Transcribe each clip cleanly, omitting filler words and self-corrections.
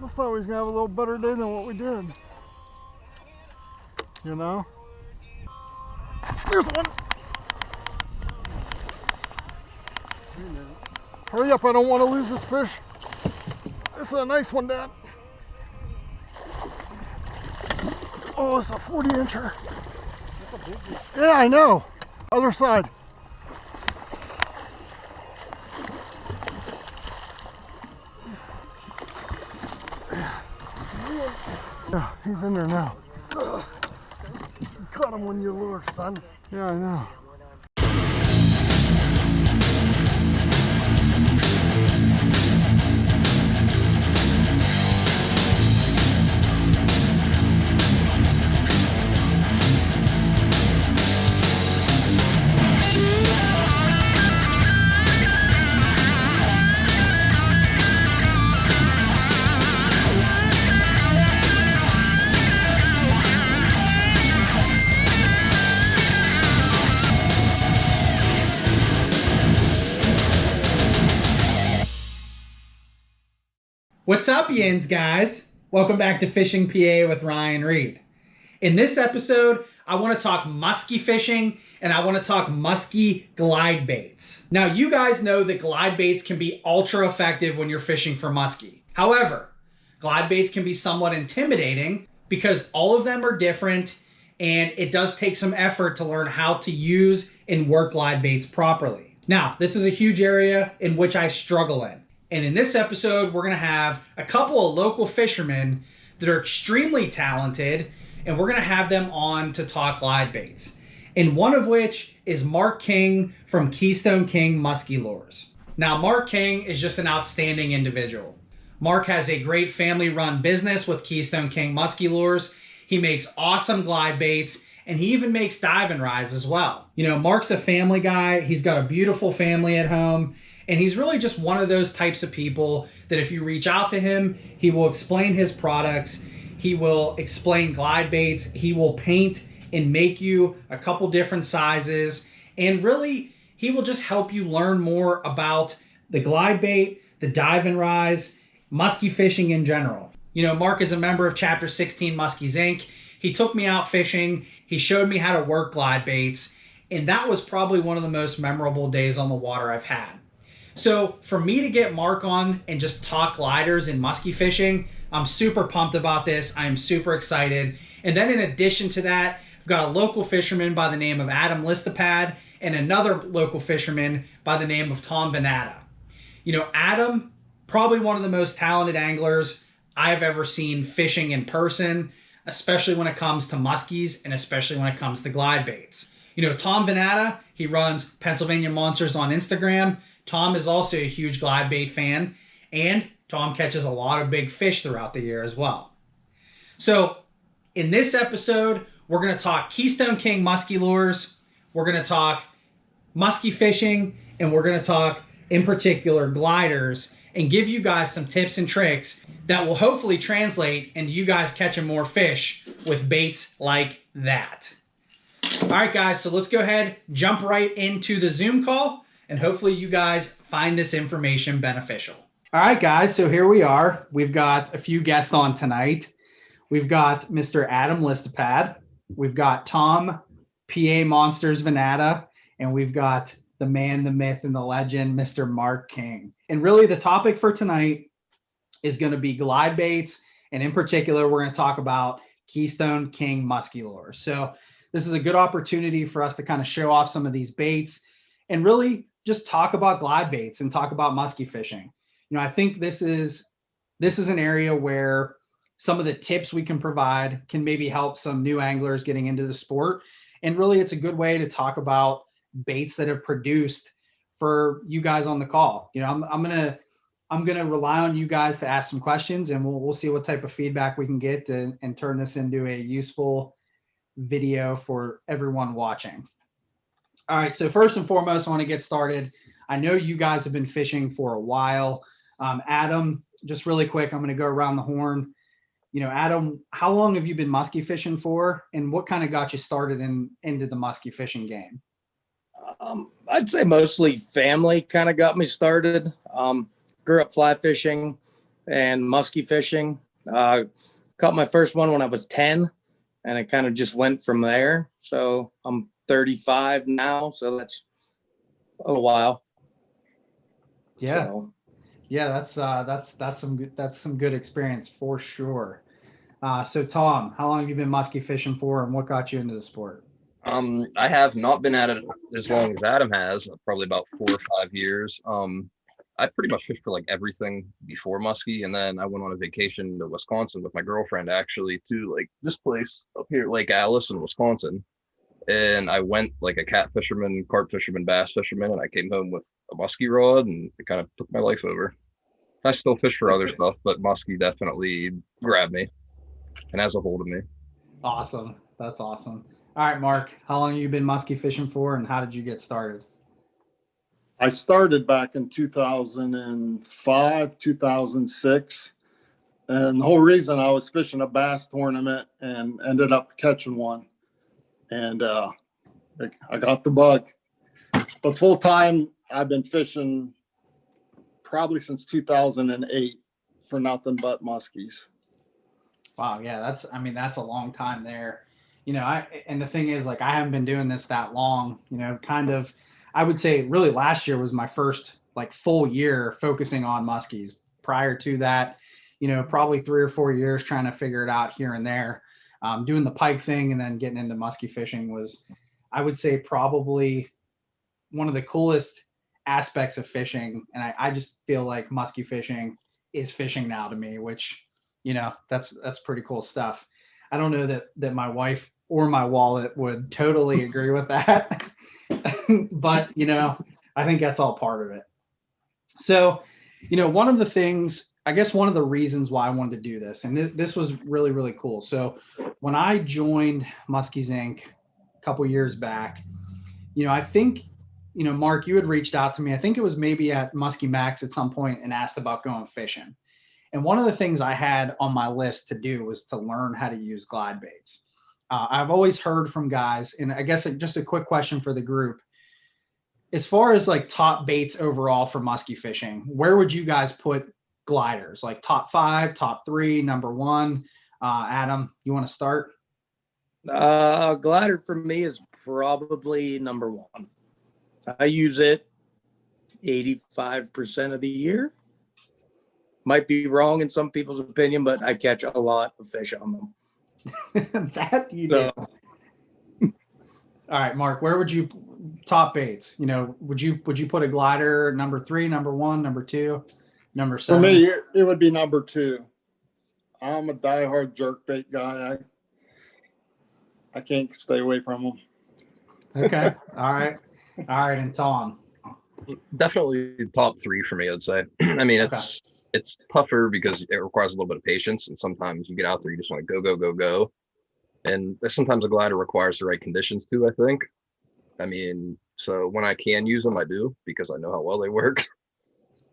I thought we was gonna have a little better day than what we did. You know? There's one. Hurry up, I don't want to lose this fish. This is a nice one, Dad. Oh, it's a 40-incher. Yeah, I know. Other side. Yeah, he's in there now. You caught him when you lured, son. Yeah, I know. What's up, Yins guys? Welcome back to Fishing PA with Ryan Reed. In this episode, I want to talk musky fishing and I want to talk musky glide baits. Now, you guys know that glide baits can be ultra effective when you're fishing for musky. However, glide baits can be somewhat intimidating because all of them are different and it does take some effort to learn how to use and work glide baits properly. Now, this is a huge area in which I struggle in. And in this episode, we're going to have a couple of local fishermen that are extremely talented, and we're going to have them on to talk glide baits. And one of which is Mark King from Keystone King Musky Lures. Now, Mark King is just an outstanding individual. Mark has a great family-run business with Keystone King Musky Lures. He makes awesome glide baits, and he even makes dive and rides as well. You know, Mark's a family guy. He's got a beautiful family at home. And he's really just one of those types of people that if you reach out to him, he will explain his products. He will explain glide baits. He will paint and make you a couple different sizes. And really, he will just help you learn more about the glide bait, the dive and rise, musky fishing in general. You know, Mark is a member of Chapter 16 Muskies Inc. He took me out fishing. He showed me how to work glide baits. And that was probably one of the most memorable days on the water I've had. So for me to get Mark on and just talk gliders and musky fishing, I'm super pumped about this. I'm super excited. And then in addition to that, I've got a local fisherman by the name of Adam Listapad and another local fisherman by the name of Tom Venata. You know, Adam, probably one of the most talented anglers I've ever seen fishing in person, especially when it comes to muskies and especially when it comes to glide baits. You know, Tom Venata, he runs Pennsylvania Monsters on Instagram. Tom is also a huge glide bait fan, and Tom catches a lot of big fish throughout the year as well. So in this episode, we're going to talk Keystone King Musky Lures, we're going to talk musky fishing, and we're going to talk, in particular, gliders, and give you guys some tips and tricks that will hopefully translate into you guys catching more fish with baits like that. All right, guys, so let's go ahead, jump right into the Zoom call, and hopefully you guys find this information beneficial. All right, guys, so here we are. We've got a few guests on tonight. We've got Mr. Adam Listapad. We've got Tom, PA Monsters Venata, and we've got the man, the myth, and the legend, Mr. Mark King. And really the topic for tonight is going to be glide baits, and in particular, we're going to talk about Keystone King Musky Lures. So this is a good opportunity for us to kind of show off some of these baits and really just talk about glide baits and talk about musky fishing. You know, I think this is an area where some of the tips we can provide can maybe help some new anglers getting into the sport. And really, it's a good way to talk about baits that have produced for you guys on the call. You know, I'm gonna rely on you guys to ask some questions, and we'll see what type of feedback we can get and turn this into a useful video for everyone watching. All right, so first and foremost, I want to get started. I know you guys have been fishing for a while. Adam, just really quick, I'm going to go around the horn. You know, Adam, how long have you been musky fishing for, and what kind of got you started into the musky fishing game? I'd say mostly family kind of got me started. Grew up fly fishing, and musky fishing. Caught my first one when I was 10, and it kind of just went from there. So I'm 35 now, so that's a while. Yeah. So, Yeah, that's some good experience for sure. So Tom, how long have you been musky fishing for, and what got you into the sport? I have not been at it as long as Adam has, probably about 4 or 5 years. I pretty much fished for like everything before muskie, and then I went on a vacation to Wisconsin with my girlfriend actually to like this place up here, Lake Alice in Wisconsin. And I went like a cat fisherman, carp fisherman, bass fisherman, and I came home with a muskie rod, and it kind of took my life over. I still fish for other stuff, but muskie definitely grabbed me and has a hold of me. Awesome. That's awesome. All right, Mark, how long have you been musky fishing for, and how did you get started? I started back in 2005, 2006. And the whole reason I was fishing a bass tournament and ended up catching one. And I got the bug. But full time, I've been fishing probably since 2008 for nothing but muskies. Wow, yeah, that's a long time there. And the thing is, like, I haven't been doing this that long, kind of, I would say really last year was my first like full year focusing on muskies. Prior to that, probably 3 or 4 years trying to figure it out here and there. Doing the pike thing and then getting into musky fishing was, I would say, probably one of the coolest aspects of fishing. And I just feel like musky fishing is fishing now to me, which, that's pretty cool stuff. I don't know that my wife or my wallet would totally agree with that. But, I think that's all part of it. So, one of the things, I guess one of the reasons why I wanted to do this, and this was really, really cool. So when I joined Muskies Inc. a couple years back, I think, Mark, you had reached out to me. I think it was maybe at Muskie Max at some point and asked about going fishing. And one of the things I had on my list to do was to learn how to use glide baits. I've always heard from guys, and I guess just a quick question for the group. As far as like top baits overall for musky fishing, where would you guys put gliders? Like top 5, top 3, number 1? Adam, you want to start? glider for me is probably number 1. I use it 85% of the year. Might be wrong in some people's opinion, but I catch a lot of fish on them. That you do. All right, Mark, where would you top baits? Would you put a glider number 3, number 1, number 2, number 7? For me, it would be number 2. I'm a diehard jerkbait guy. I can't stay away from them. Okay. All right. And Tom? Definitely top 3 for me, I'd say. I mean, it's tougher because it requires a little bit of patience, and sometimes you get out there, you just want to go. And sometimes a glider requires the right conditions too, I think. I mean, so when I can use them, I do, because I know how well they work.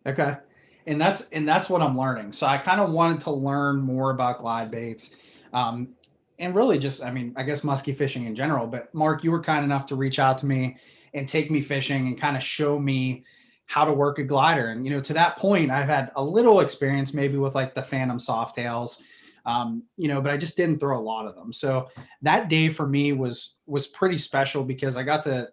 Okay. And that's what I'm learning. So I kind of wanted to learn more about glide baits. And really just, I guess musky fishing in general. But Mark, you were kind enough to reach out to me and take me fishing and kind of show me how to work a glider. And, to that point, I've had a little experience maybe with like the Phantom Softails, but I just didn't throw a lot of them. So that day for me was pretty special because I got to,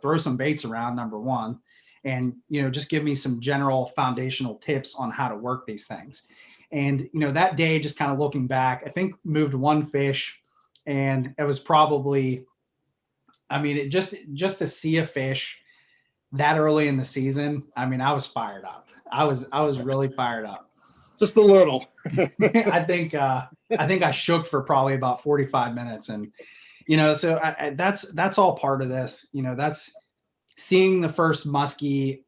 throw some baits around, number 1, and, just give me some general foundational tips on how to work these things. And, that day, just kind of looking back, I think moved 1 fish, and it was probably, it just to see a fish that early in the season, I was fired up. I was really fired up. Just a little. I think I shook for probably about 45 minutes, and so that's all part of this. That's seeing the first muskie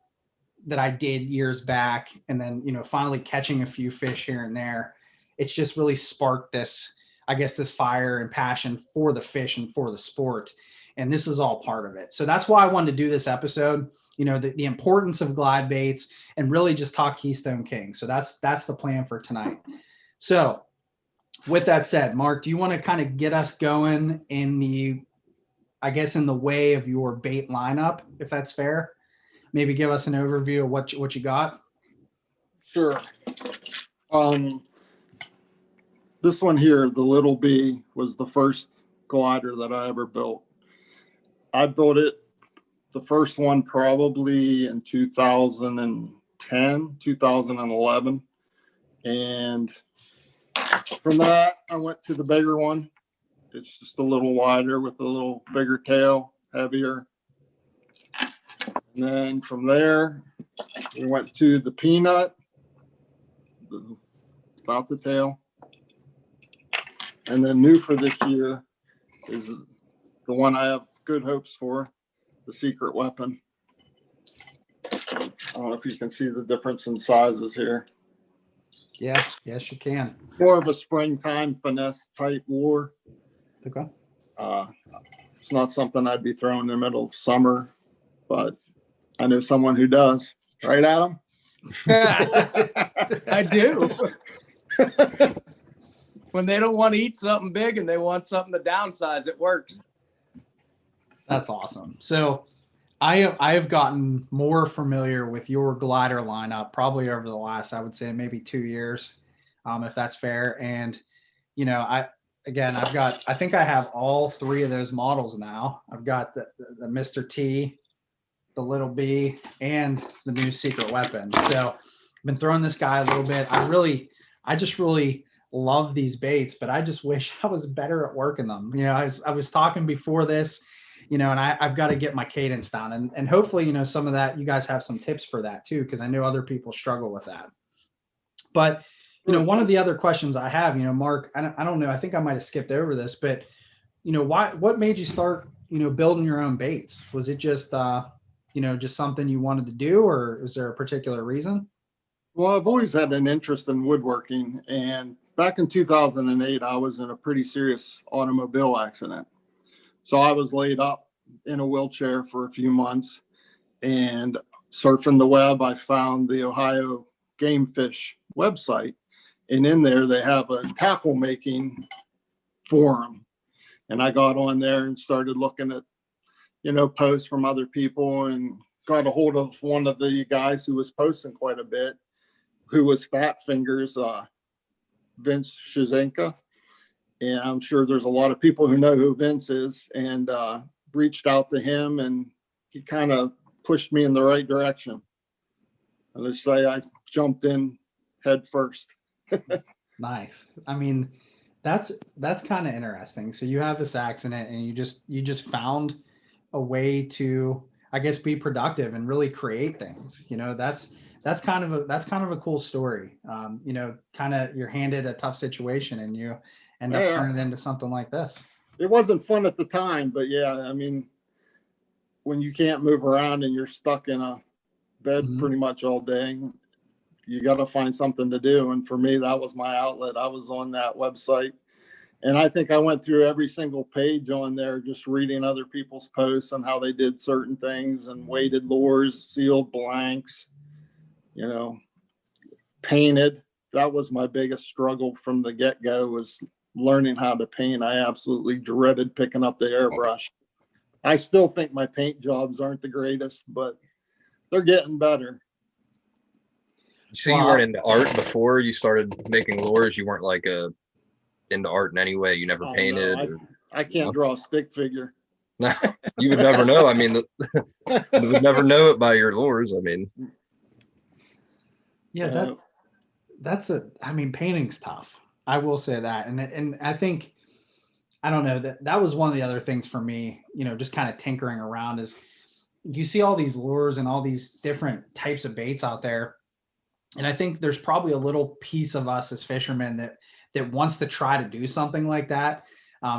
that I did years back, and then finally catching a few fish here and there. It's just really sparked this, I guess, this fire and passion for the fish and for the sport. And this is all part of it. So that's why I wanted to do this episode, the importance of glide baits, and really just talk Keystone King. So that's the plan for tonight. So with that said, Mark, do you want to kind of get us going in the way of your bait lineup, if that's fair? Maybe give us an overview of what you got. Sure. Um, this one here, the Little B, was the first glider that I ever built. I built it, the first one probably in 2010, 2011. And from that, I went to the bigger one. It's just a little wider with a little bigger tail, heavier. And then from there, we went to the Peanut, about the tail. And then new for this year is the one I have good hopes for, the Secret Weapon. I don't know if you can see the difference in sizes here. Yeah, yes, you can. More of a springtime finesse type lure. Okay. It's not something I'd be throwing in the middle of summer, but I know someone who does. Right, Adam? I do. When they don't want to eat something big and they want something to downsize, it works. That's awesome. So I have gotten more familiar with your glider lineup probably over the last, I would say maybe 2 years, if that's fair. And, you know, I think I have all 3 of those models now. I've got the Mr. T, the Little B, and the new Secret Weapon. So I've been throwing this guy a little bit. I just really love these baits, but I just wish I was better at working them. You know, I was talking before this, you know, and I've got to get my cadence down, and hopefully, you know, some of that, you guys have some tips for that too, because I know other people struggle with that. But, you know, one of the other questions I have, you know, Mark, I don't know, I think I might have skipped over this, but, you know, what made you start, you know, building your own baits? Was it just, you know, just something you wanted to do, or is there a particular reason? Well, I've always had an interest in woodworking, and back in 2008, I was in a pretty serious automobile accident. So I was laid up in a wheelchair for a few months, and surfing the web, I found the Ohio Game Fish website, and in there they have a tackle making forum. And I got on there and started looking at, you know, posts from other people, and got a hold of one of the guys who was posting quite a bit, who was Fat Fingers, Vince Shizenka. And I'm sure there's a lot of people who know who Vince is, and reached out to him, and he kind of pushed me in the right direction. And let's say I jumped in head first. Nice. I mean, that's kind of interesting. So you have this accident, and you just found a way to, I guess, be productive and really create things. You know, that's kind of a cool story. You know, kind of you're handed a tough situation and you end up turning it into something like this. It wasn't fun at the time, but yeah, I mean, when you can't move around and you're stuck in a bed pretty much all day, you got to find something to do. And for me, that was my outlet. I was on that website, and I think I went through every single page on there, just reading other people's posts on how they did certain things, and weighted lures, sealed blanks, you know, painted. That was my biggest struggle from the get-go, was learning how to paint. I absolutely dreaded picking up the airbrush. I still think my paint jobs aren't the greatest, but they're getting better. So you weren't into art before you started making lures? You weren't like into art in any way? You never painted? No, I can't draw a stick figure. You would never know. I mean, you would never know it by your lures. I mean, yeah, I mean, painting's tough. I will say that. And I think, I don't know, that was one of the other things for me, you know, just kind of tinkering around, is you see all these lures and all these different types of baits out there. And I think there's probably a little piece of us as fishermen that wants to try to do something like that.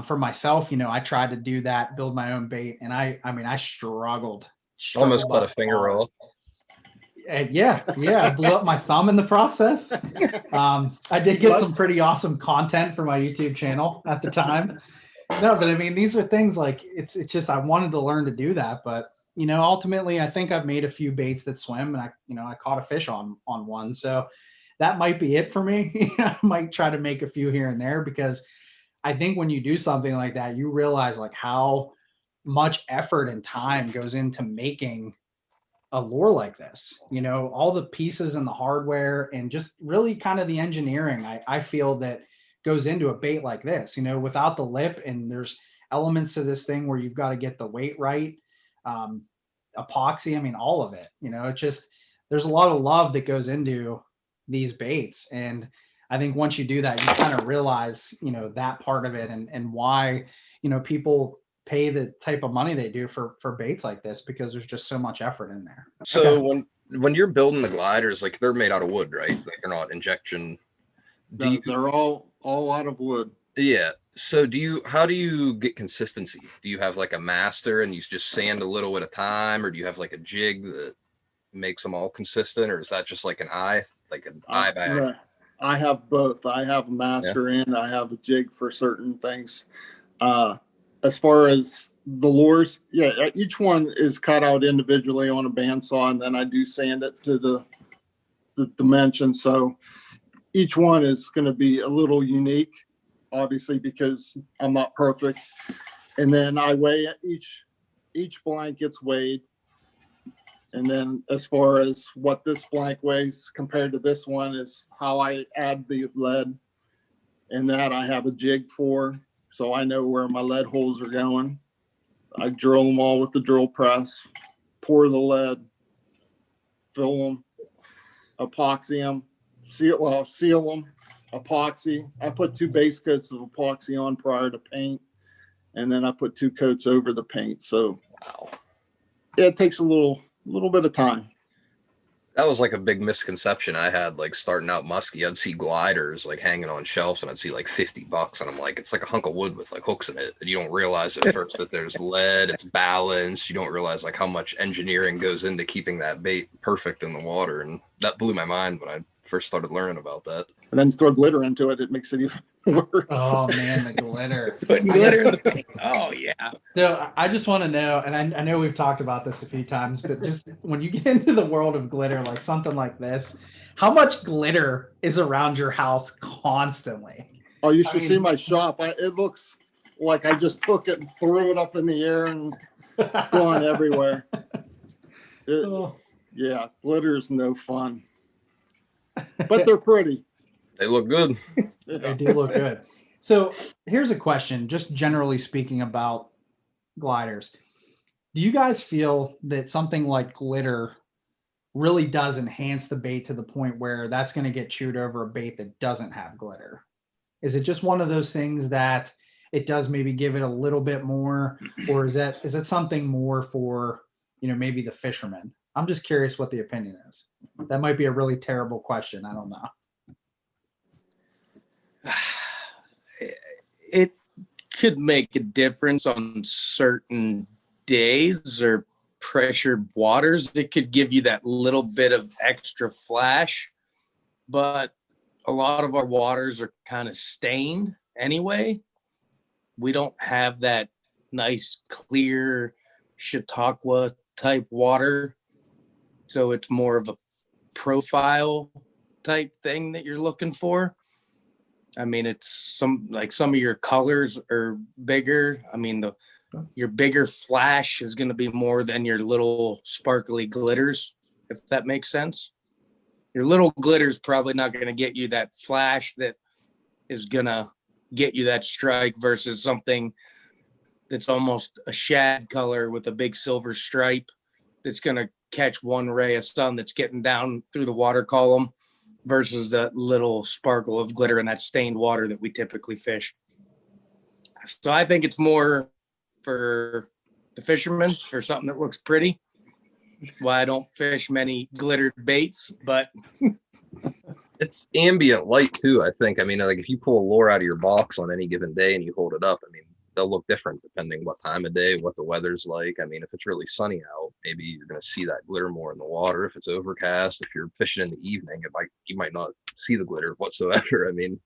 For myself, you know, I tried to do that, build my own bait. And I mean, I struggled almost cut a finger off. And yeah, I blew up my thumb in the process. I did get some pretty awesome content for my YouTube channel at the time. No, but I mean, these are things like, it's just, I wanted to learn to do that. But, you know, ultimately, I think I've made a few baits that swim, and I caught a fish on one. So that might be it for me. I might try to make a few here and there, because I think when you do something like that, you realize like how much effort and time goes into making a lure like this. You know, all the pieces and the hardware and just really kind of the engineering I feel that goes into a bait like this, you know, without the lip. And there's elements to this thing where you've got to get the weight right. Epoxy, I mean, all of it, you know, it's just, there's a lot of love that goes into these baits. And I think once you do that, you kind of realize, you know, that part of it and why, you know, people pay the type of money they do for baits like this, because there's just so much effort in there. So Okay. when you're building the gliders, like they're made out of wood, right? Like they're not injection. They're all out of wood. Yeah. So how do you get consistency? Do you have like a master and you just sand a little at a time, or do you have like a jig that makes them all consistent, or is that just like an eye bag? No, I have both. I have a master and I have a jig for certain things. As far as the lures, yeah, each one is cut out individually on a bandsaw, and then I do sand it to the dimension. So each one is going to be a little unique, obviously, because I'm not perfect. And then I weigh it. Each blank gets weighed. And then as far as what this blank weighs compared to this one is how I add the lead. And that I have a jig for, so I know where my lead holes are going. I drill them all with the drill press, pour the lead, fill them, epoxy them, seal them, epoxy. I put 2 base coats of epoxy on prior to paint, and then I put 2 coats over the paint. So it takes a little bit of time. That was like a big misconception I had, like starting out musky. I'd see gliders like hanging on shelves and I'd see like $50, and I'm like, it's like a hunk of wood with like hooks in it. And you don't realize at first that there's lead, it's balanced. You don't realize like how much engineering goes into keeping that bait perfect in the water. And that blew my mind when I first started learning about that. And then throw glitter into it, it makes it even worse. Oh man, the glitter. Putting glitter in the paint. Oh yeah. So I just want to know, and I know we've talked about this a few times, but just when you get into the world of glitter, like something like this, how much glitter is around your house constantly? Oh, you should see my shop. It looks like I just took it and threw it up in the air and it's going everywhere. Yeah, glitter is no fun. But they're pretty. They look good. They do look good. So here's a question, just generally speaking about gliders. Do you guys feel that something like glitter really does enhance the bait to the point where that's going to get chewed over a bait that doesn't have glitter? Is it just one of those things that it does maybe give it a little bit more, or is it something more for, you know, maybe the fisherman? I'm just curious what the opinion is. That might be a really terrible question. I don't know. It could make a difference on certain days or pressured waters. It could give you that little bit of extra flash, but a lot of our waters are kind of stained anyway. We don't have that nice, clear Chautauqua type water. So it's more of a profile type thing that you're looking for. I mean, it's some of your colors are bigger. I mean, your bigger flash is going to be more than your little sparkly glitters, if that makes sense. Your little glitter's probably not going to get you that flash that is going to get you that strike versus something that's almost a shad color with a big silver stripe that's going to catch one ray of sun that's getting down through the water column versus that little sparkle of glitter in that stained water that we typically fish. So I think it's more for the fisherman, for something that looks pretty. Why I don't fish many glittered baits, but It's ambient light too, I think. I mean, like if you pull a lure out of your box on any given day and you hold it up, I mean, they'll look different depending what time of day, what the weather's like. I mean, if it's really sunny out, maybe you're going to see that glitter more in the water. If it's overcast, if you're fishing in the evening, you might not see the glitter whatsoever. I mean,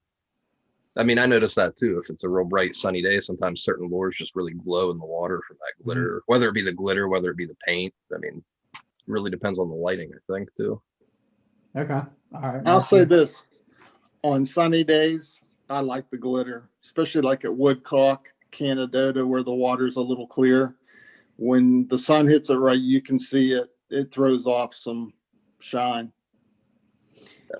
I noticed that too. If it's a real bright sunny day, sometimes certain lures just really glow in the water from that glitter, whether it be the glitter, whether it be the paint. I mean, it really depends on the lighting, I think, too. Okay. All right. I'll say this. On sunny days, I like the glitter, especially like at Woodcock, Canadota, where the water's a little clear. When the sun hits it right, you can see it. it throws off some shine.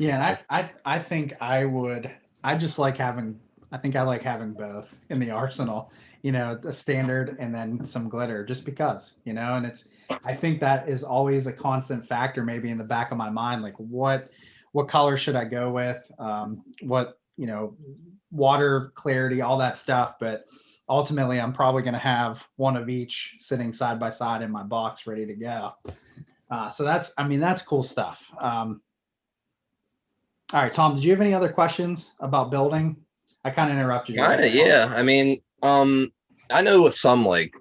Yeah, and I think I would. I just like having. I think I like having both in the arsenal. You know, the standard and then some glitter, just because. You know, and it's. I think that is always a constant factor, maybe in the back of my mind, like what color should I go with? What, you know, water clarity, all that stuff. But ultimately, I'm probably going to have one of each sitting side by side in my box, ready to go. So that's. I mean, that's cool stuff. All right, Tom, did you have any other questions about building? I kind of interrupted you. Kind of, yeah. I mean, I know with some like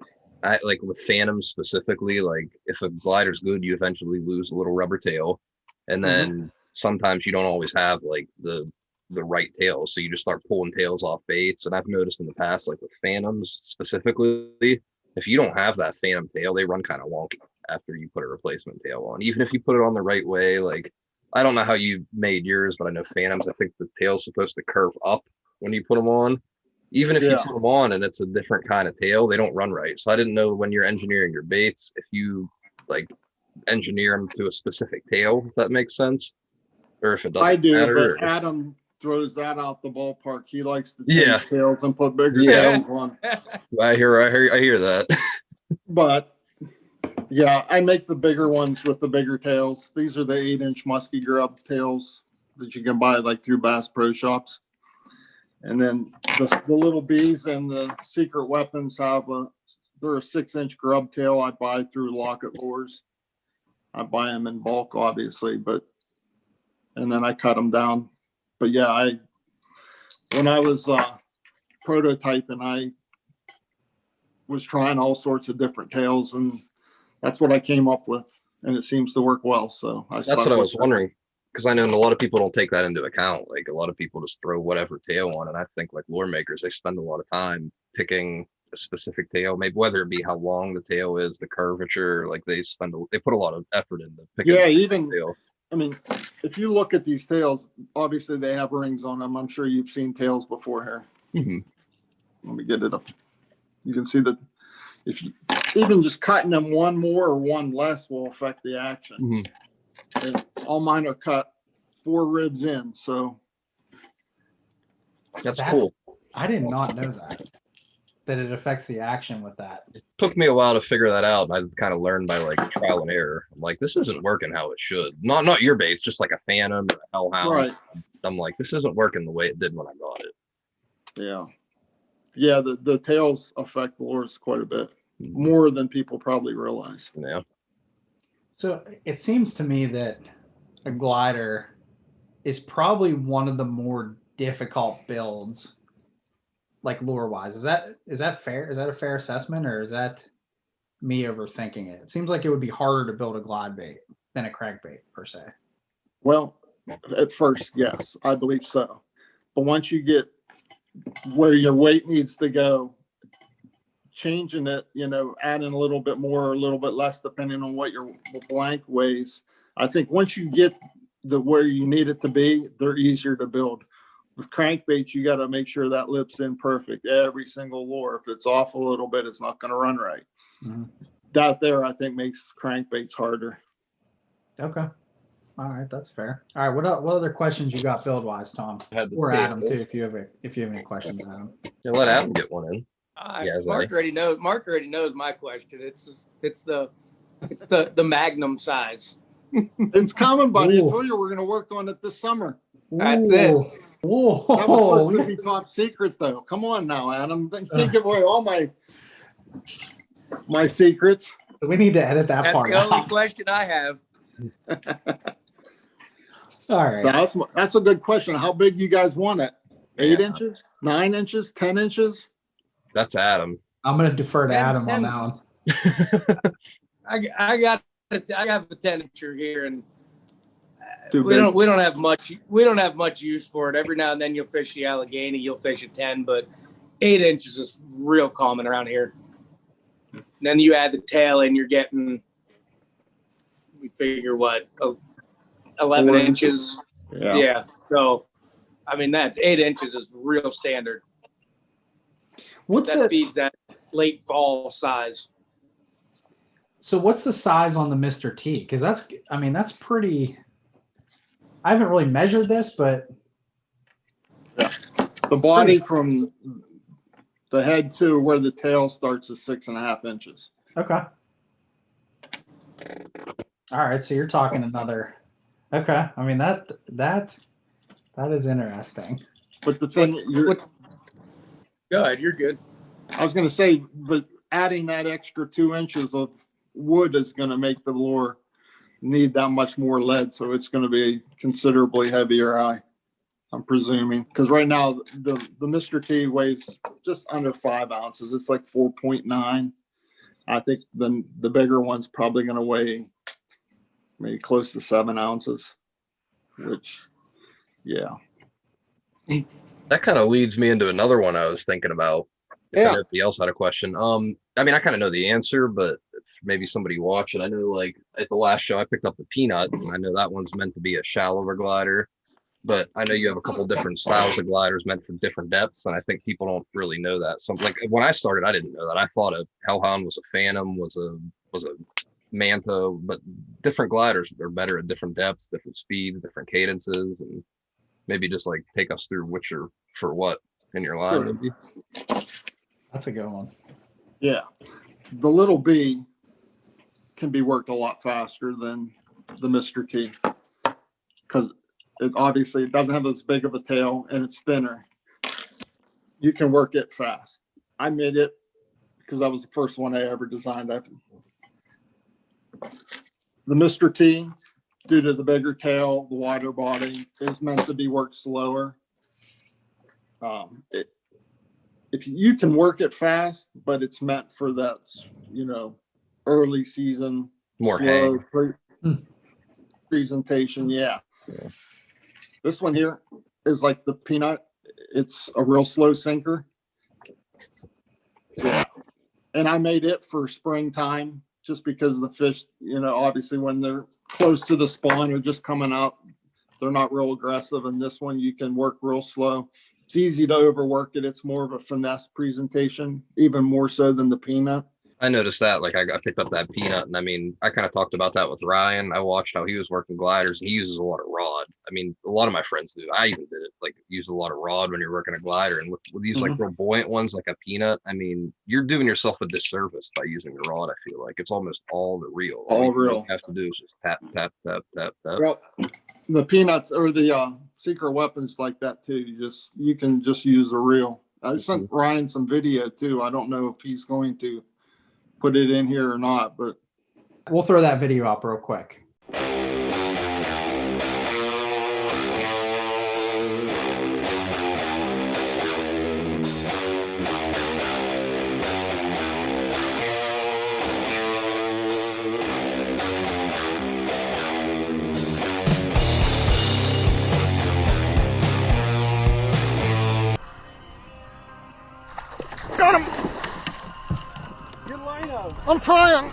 with Phantoms specifically, like if a glider's good, you eventually lose a little rubber tail, and then sometimes you don't always have like the right tail, so you just start pulling tails off baits. And I've noticed in the past, like with Phantoms specifically, if you don't have that Phantom tail, they run kind of wonky after you put a replacement tail on, even if you put it on the right way. Like, I don't know how you made yours, but I know Phantoms, I think the tail's supposed to curve up when you put them on. Even if you put them on and it's a different kind of tail, they don't run right. So I didn't know when you're engineering your baits, if you like engineer them to a specific tail, if that makes sense, or if it doesn't I do, matter. but Adam throws that out the ballpark. He likes to change tails and put bigger tails on. I hear that. But yeah, I make the bigger ones with the bigger tails. These are the 8-inch musky grub tails that you can buy like through Bass Pro Shops. And then the little bees and the secret weapons they're a 6-inch grub tail I buy through Locket Lures. I buy them in bulk, obviously, and then I cut them down. But yeah, when I was prototyping, I was trying all sorts of different tails, and that's what I came up with, and it seems to work well. So that's what I was wondering, because I know a lot of people don't take that into account. Like, a lot of people just throw whatever tail on, and I think like lure makers, they spend a lot of time picking a specific tail, maybe whether it be how long the tail is, the curvature. Like they put a lot of effort into picking. Yeah, even tail. I mean, if you look at these tails, obviously they have rings on them. I'm sure you've seen tails before here. Let me get it up. You can see that if you even just cutting them one more or one less will affect the action. And all mine are cut 4 ribs in, so that's cool. I did not know that it affects the action with that. It took me a while to figure that out. I kind of learned by like trial and error. I'm like, this isn't working how it should. Not your baits, just like a Phantom or a Hellhound. Right. I'm like, this isn't working the way it did when I got it. Yeah, the tails affect the lures quite a bit, more than people probably realize. Yeah. So it seems to me that a glider is probably one of the more difficult builds, like lure wise. Is that fair? Is that a fair assessment, or is that me overthinking it? It seems like it would be harder to build a glide bait than a crankbait per se. Well, at first, yes, I believe so. But once you get where your weight needs to go, changing it, adding a little bit more or a little bit less, depending on what your blank weighs. I think once you get where you need it to be, they're easier to build. With crankbaits, you got to make sure that lips in perfect every single lure. If it's off a little bit, it's not going to run right. That there, I think, makes crankbaits harder. Okay. All right, that's fair. All right, what other questions you got build wise, Tom? Or Adam too, if you have any questions, Adam. Yeah, let Adam get one in. Mark already knows. Mark already knows my question. It's the Magnum size. It's coming, buddy. I told you we're going to work on it this summer. That's it. Whoa. That was supposed to be top secret, though. Come on now, Adam. Can't give away all my secrets. We need to edit that part. That's the only question I have. All right. That's a good question. How big you guys want it? 8 inches, 9 inches, 10 inches? That's Adam. I'm going to defer to Adam on that one. I have a 10-incher here, and we don't have much use for it. Every now and then you'll fish the Allegheny, you'll fish a 10, but 8 inches is real common around here. And then you add the tail and you're getting, we figure 11 inches. Yeah. So, I mean, that's 8 inches is real standard. Feeds that late fall size. So what's the size on the Mr. T? Because that's pretty. I haven't really measured this, but The body from the head to where the tail starts is 6.5 inches. okay. All right, so you're talking another. Okay, I mean that is interesting. But the thing, Go ahead, you're good. I was going to say, but adding that extra 2 inches of wood is going to make the lure need that much more lead, so it's going to be considerably heavier eye, I'm presuming, because right now the Mr. T weighs just under 5 ounces. It's like 4.9. I think the bigger one's probably going to weigh maybe close to 7 ounces, which, yeah. That kind of leads me into another one I was thinking about. If Yeah. anybody else had a question. I mean, I kind of know the answer, but maybe somebody watching. I know, like at the last show, I picked up the Peanut, and I know that one's meant to be a shallower glider. But I know you have a couple different styles of gliders meant for different depths, and I think people don't really know that. So, like when I started, I didn't know that. I thought a Hellhound was a Phantom, was a Manta, but different gliders are better at different depths, different speeds, different cadences, and maybe just like take us through which are for what in your line. Sure. Maybe. That's a good one. Yeah. The little B can be worked a lot faster than the Mr. T because it doesn't have as big of a tail and it's thinner. You can work it fast. I made it because that was the first one I ever designed. The Mr. T, due to the bigger tail, the wider body, is meant to be worked slower. If you can work it fast, but it's meant for that, early season, More slow hang. presentation. Yeah. This one here is like the Peanut. It's a real slow sinker. Yeah. And I made it for springtime just because the fish, obviously when they're close to the spawn or just coming out, they're not real aggressive. And this one you can work real slow. It's easy to overwork it. It's more of a finesse presentation, even more so than the Peanut. I noticed that. Like I picked up that Peanut, and I mean, I kind of talked about that with Ryan. I watched how he was working gliders, and he uses a lot of rod. I mean, a lot of my friends do. I even did it. Like use a lot of rod when you're working a glider, and with these like real buoyant ones, like a Peanut. I mean, you're doing yourself a disservice by using the rod. I feel like it's almost all the reel. All you real. have to do is just tap, tap, tap, tap, tap. Well, the Peanuts or the secret weapons like that too. You can just use a reel. I sent Ryan some video too. I don't know if he's going to put it in here or not, but We'll throw that video up real quick. got him. Good lineup. I'm trying.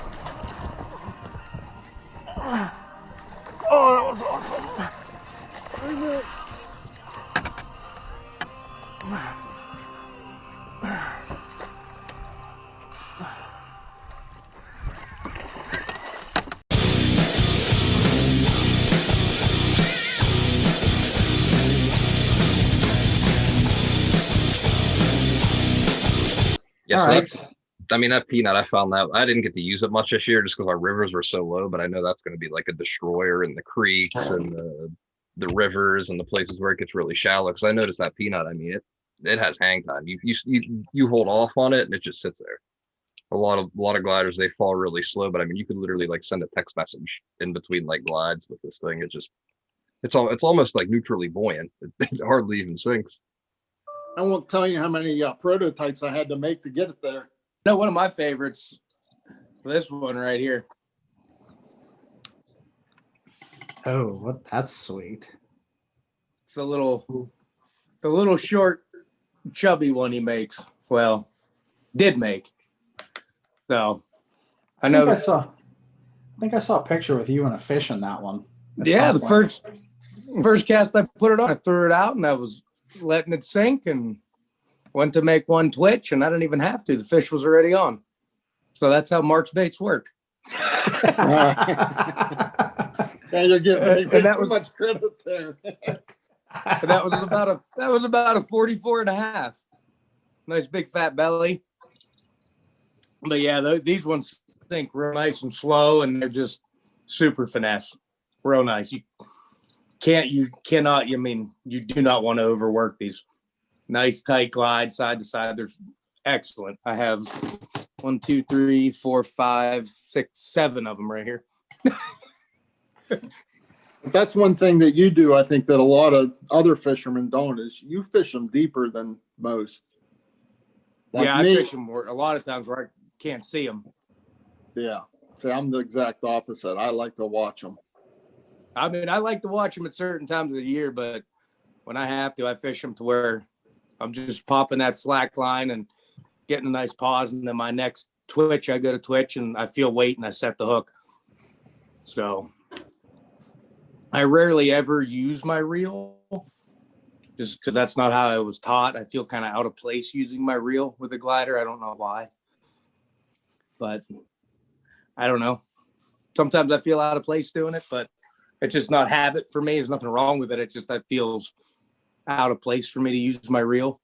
Oh, that was awesome. Yeah, All so right. I mean, that Peanut, I found that I didn't get to use it much this year just because our rivers were so low, but I know that's going to be like a destroyer in the creeks and the rivers and the places where it gets really shallow. Because I noticed that Peanut, I mean, it has hang time. You hold off on it and it just sits there. A lot of gliders, they fall really slow, but I mean, you could literally like send a text message in between like glides with this thing. It's almost like neutrally buoyant. It hardly even sinks. I won't tell you how many prototypes I had to make to get it there. No, one of my favorites, this one right here. Oh, that's sweet. It's the little short, chubby one he makes. Well, did make. So I know. I think I saw a picture with you and a fish in that one. Yeah, the first cast I put it on, I threw it out and I was letting it sink and went to make one twitch and I didn't even have to. The fish was already on. So that's how Mark's baits work. And you're giving me And that too was- much credit there. And that was about a 44 and a half. Nice big fat belly. But yeah, these ones sink real nice and slow, and they're just super finesse. Real nice. You do not want to overwork these. Nice tight glide side to side. They're excellent. I have 1, 2, 3, 4, 5, 6, 7 of them right here. That's one thing that you do, I think, that a lot of other fishermen don't, is you fish them deeper than most. Like yeah, I me, fish them a lot of times where I can't see them. yeah. See, I'm the exact opposite. I like to watch them. I mean, I like to watch them at certain times of the year, but when I have to, I fish them to where I'm just popping that slack line and getting a nice pause. And then my next twitch, I go to twitch and I feel weight and I set the hook. So I rarely ever use my reel just because that's not how I was taught. I feel kind of out of place using my reel with a glider. I don't know why, but I don't know. Sometimes I feel out of place doing it, but it's just not habit for me. There's nothing wrong with it. It just, that feels out of place for me to use my reel.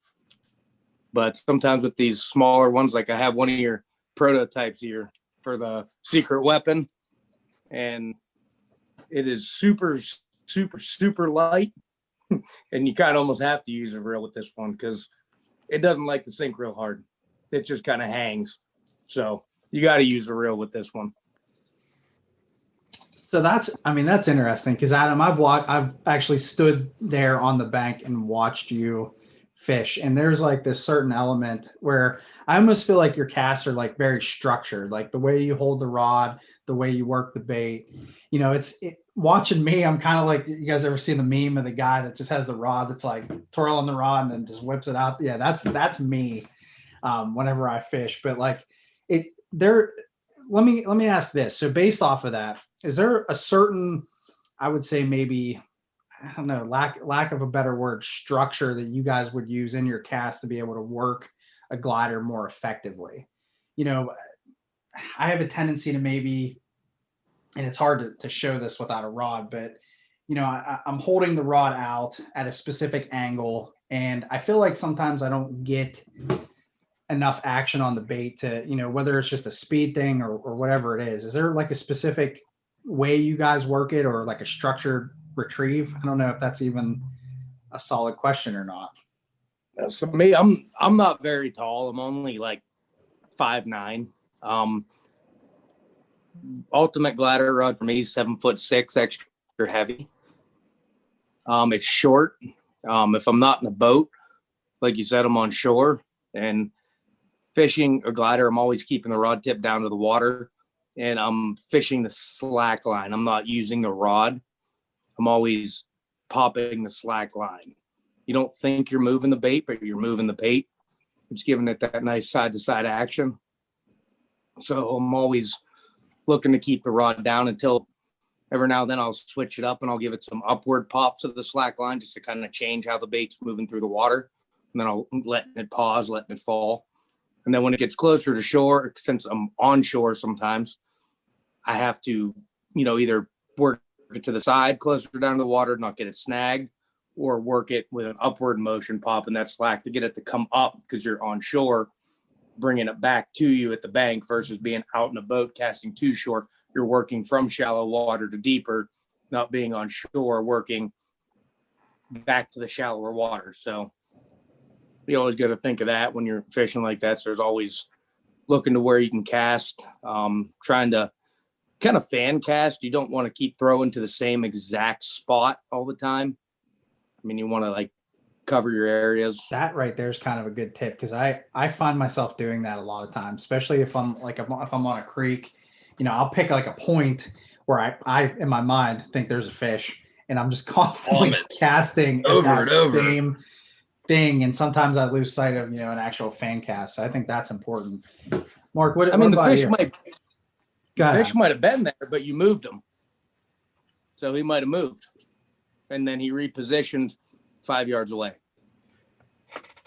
But sometimes with these smaller ones, like I have one of your prototypes here for the secret weapon, and it is super, super, super light. And you kind of almost have to use a reel with this one because it doesn't like to sink real hard. It just kind of hangs. So you got to use a reel with this one. So that's interesting because Adam, I've actually stood there on the bank and watched you fish, and there's like this certain element where I almost feel like your casts are like very structured, like the way you hold the rod, the way you work the bait. You know, watching me, I'm kind of like, you guys ever seen the meme of the guy that just has the rod that's like twirling the rod and then just whips it out? Yeah, that's me whenever I fish. But like let me ask this. So based off of that, is there a certain, I would say maybe, I don't know, lack of a better word, structure that you guys would use in your cast to be able to work a glider more effectively? You know, I have a tendency to maybe, and it's hard to show this without a rod, but you know, I'm holding the rod out at a specific angle, and I feel like sometimes I don't get enough action on the bait to, you know, whether it's just a speed thing or whatever it is. Is there like a specific way you guys work it, or like a structured retrieve? I don't know if that's even a solid question or not. So me, I'm not very tall. I'm only like 5'9". Ultimate glider rod for me is 7'6", extra heavy. It's short. If I'm not in a boat, like you said, I'm on shore and fishing a glider, I'm always keeping the rod tip down to the water, and I'm fishing the slack line. I'm not using the rod. I'm always popping the slack line. You don't think you're moving the bait, but you're moving the bait. It's giving it that nice side to side action. So I'm always looking to keep the rod down until every now and then I'll switch it up and I'll give it some upward pops of the slack line just to kind of change how the bait's moving through the water. And then I'll letting it pause, letting it fall. And then when it gets closer to shore, since I'm on shore sometimes, I have to, you know, either work it to the side closer down to the water, not get it snagged, or work it with an upward motion, popping that slack to get it to come up because you're on shore, bringing it back to you at the bank versus being out in a boat casting to shore. You're working from shallow water to deeper, not being on shore, working back to the shallower water. So you always got to think of that when you're fishing like that. So there's always looking to where you can cast, trying to kind of fan cast. You don't want to keep throwing to the same exact spot all the time. I mean, you want to like cover your areas. That right there is kind of a good tip, because I find myself doing that a lot of times, especially if I'm on a creek. You know, I'll pick like a point where I in my mind think there's a fish, and I'm just constantly casting Over at and that over. same thing, and sometimes I lose sight of, you know, an actual fan cast. So I think that's important. Mark, what I mean, what the about fish you? might have been there, but you moved him. So he might have moved. And then he repositioned 5 yards away.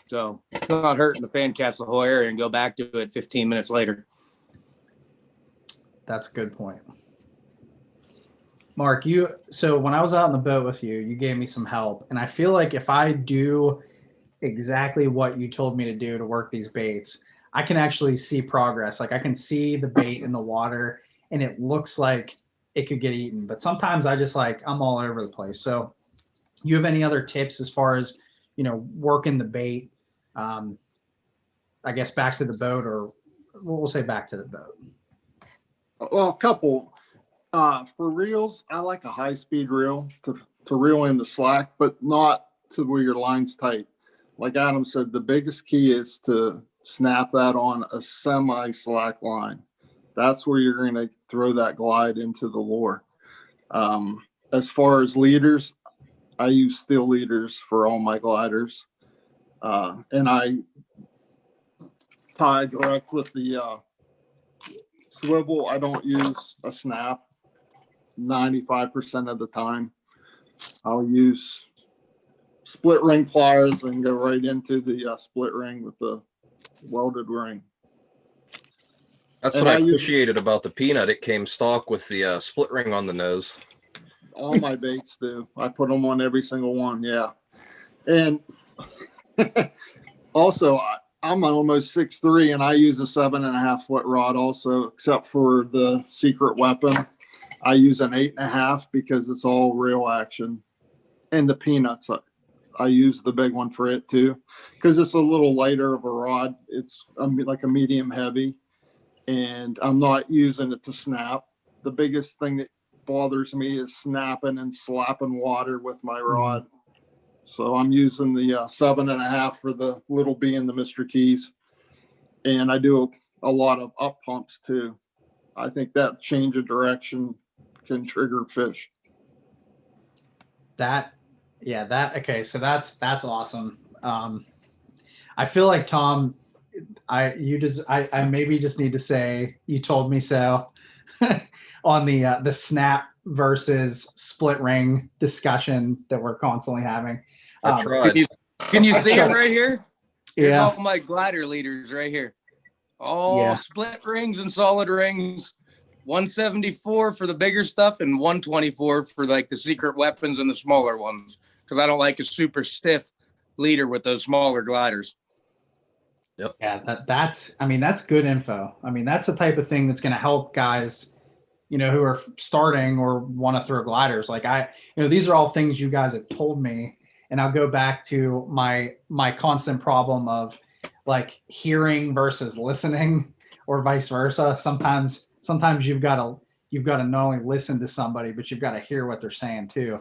So it's not hurting to fan cast the whole area and go back to it 15 minutes later. That's a good point. Mark, so when I was out on the boat with you, you gave me some help, and I feel like if I do exactly what you told me to do to work these baits, I can actually see progress. Like I can see the bait in the water and it looks like it could get eaten. But sometimes I'm all over the place. So you have any other tips as far as, working the bait, I guess back to the boat, or we'll say back to the boat? Well, a couple. For reels, I like a high speed reel to reel in the slack, but not to where your line's tight. Like Adam said, the biggest key is to snap that on a semi slack line. That's where you're going to throw that glide into the lure. As far as leaders, I use steel leaders for all my gliders. And I tie direct with the swivel. I don't use a snap 95% of the time. I'll use split ring pliers and go right into the split ring with the welded ring. That's And what I I use- appreciated about the peanut. It came stock with the split ring on the nose. All my baits do. I put them on every single one. Yeah. And also, I'm almost 6'3", and I use a 7.5 foot rod also, except for the secret weapon. I use an 8.5 because it's all real action. And the peanuts, I use the big one for it too, because it's a little lighter of a rod. It's like a medium heavy, and I'm not using it to snap. The biggest thing that bothers me is snapping and slapping water with my rod. So I'm using the 7.5 for the little B and the Mr. Keys. And I do a lot of up pumps too. I think that change of direction can trigger fish. Okay. So that's awesome. I feel like Tom, I maybe just need to say, you told me so on the snap versus split ring discussion that we're constantly having. I tried. Can you see it right here? Here's Yeah. all my glider leaders right here. All split rings and solid rings. 174 for the bigger stuff and 124 for like the secret weapons and the smaller ones, because I don't like a super stiff leader with those smaller gliders. Yep. Yeah, that's good info. I mean, that's the type of thing that's going to help guys, who are starting or want to throw gliders. Like these are all things you guys have told me, and I'll go back to my constant problem of like hearing versus listening, or vice versa. Sometimes you've got to not only listen to somebody, but you've got to hear what they're saying too.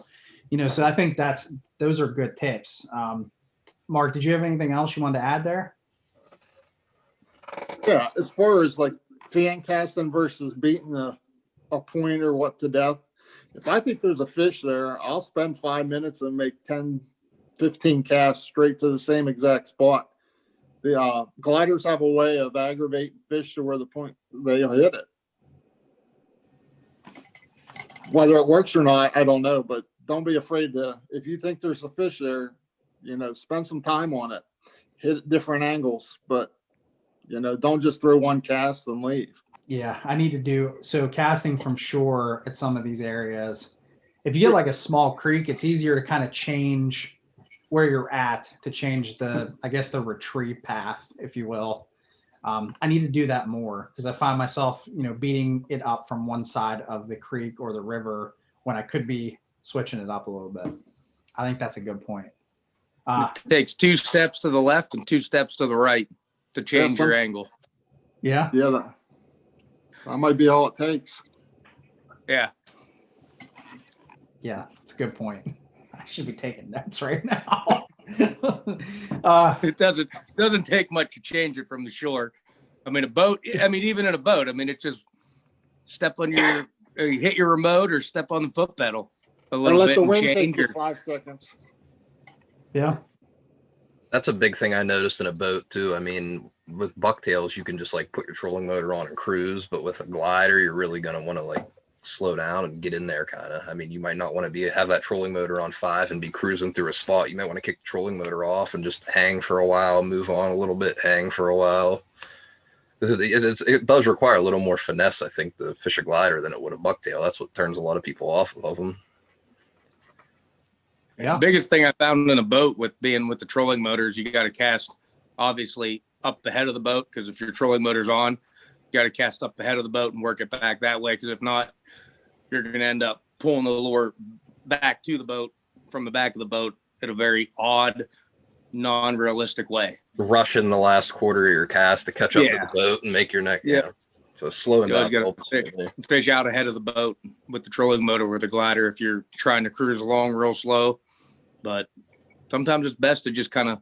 So I think those are good tips. Mark, did you have anything else you wanted to add there? Yeah, as far as like fan casting versus beating a point or what to death, if I think there's a fish there, I'll spend 5 minutes and make 10, 15 casts straight to the same exact spot. The gliders have a way of aggravating fish to where the point they hit it. Whether it works or not, I don't know, but don't be afraid to, if you think there's a fish there, spend some time on it, hit different angles, but don't just throw one cast and leave. Yeah, I need to do so casting from shore at some of these areas. If you get like a small creek, it's easier to kind of change where you're at to change the retrieve path, if you will. I need to do that more because I find myself, beating it up from one side of the creek or the river when I could be switching it up a little bit. I think that's a good point. It takes 2 steps to the left and 2 steps to the right to change your angle. Yeah. Yeah, that might be all it takes. Yeah. Yeah, it's a good point. I should be taking notes right now. It doesn't take much to change it from the shore. I mean, even in a boat, it's just step on you hit your remote or step on the foot pedal a little bit and change for 5 seconds. Yeah. That's a big thing I noticed in a boat too. I mean, with bucktails, you can just like put your trolling motor on and cruise, but with a glider, you're really going to want to like slow down and get in there kind of. I mean, you might not want to have that trolling motor on 5 and be cruising through a spot. You might want to kick the trolling motor off and just hang for a while, move on a little bit, hang for a while. It does require a little more finesse, I think, to fish a glider than it would a bucktail. That's what turns a lot of people off of them. Yeah. Biggest thing I found in a boat with being with the trolling motors, you got to cast obviously up the head of the boat, because if your trolling motor's on, you got to cast up the head of the boat and work it back that way, because if not, you're going to end up pulling the lure back to the boat from the back of the boat in a very odd, non-realistic way. Rushing the last quarter of your cast to catch up to the boat and make your neck. Yeah. So slowing down. You got to fish out ahead of the boat with the trolling motor or the glider if you're trying to cruise along real slow. But sometimes it's best to just kind of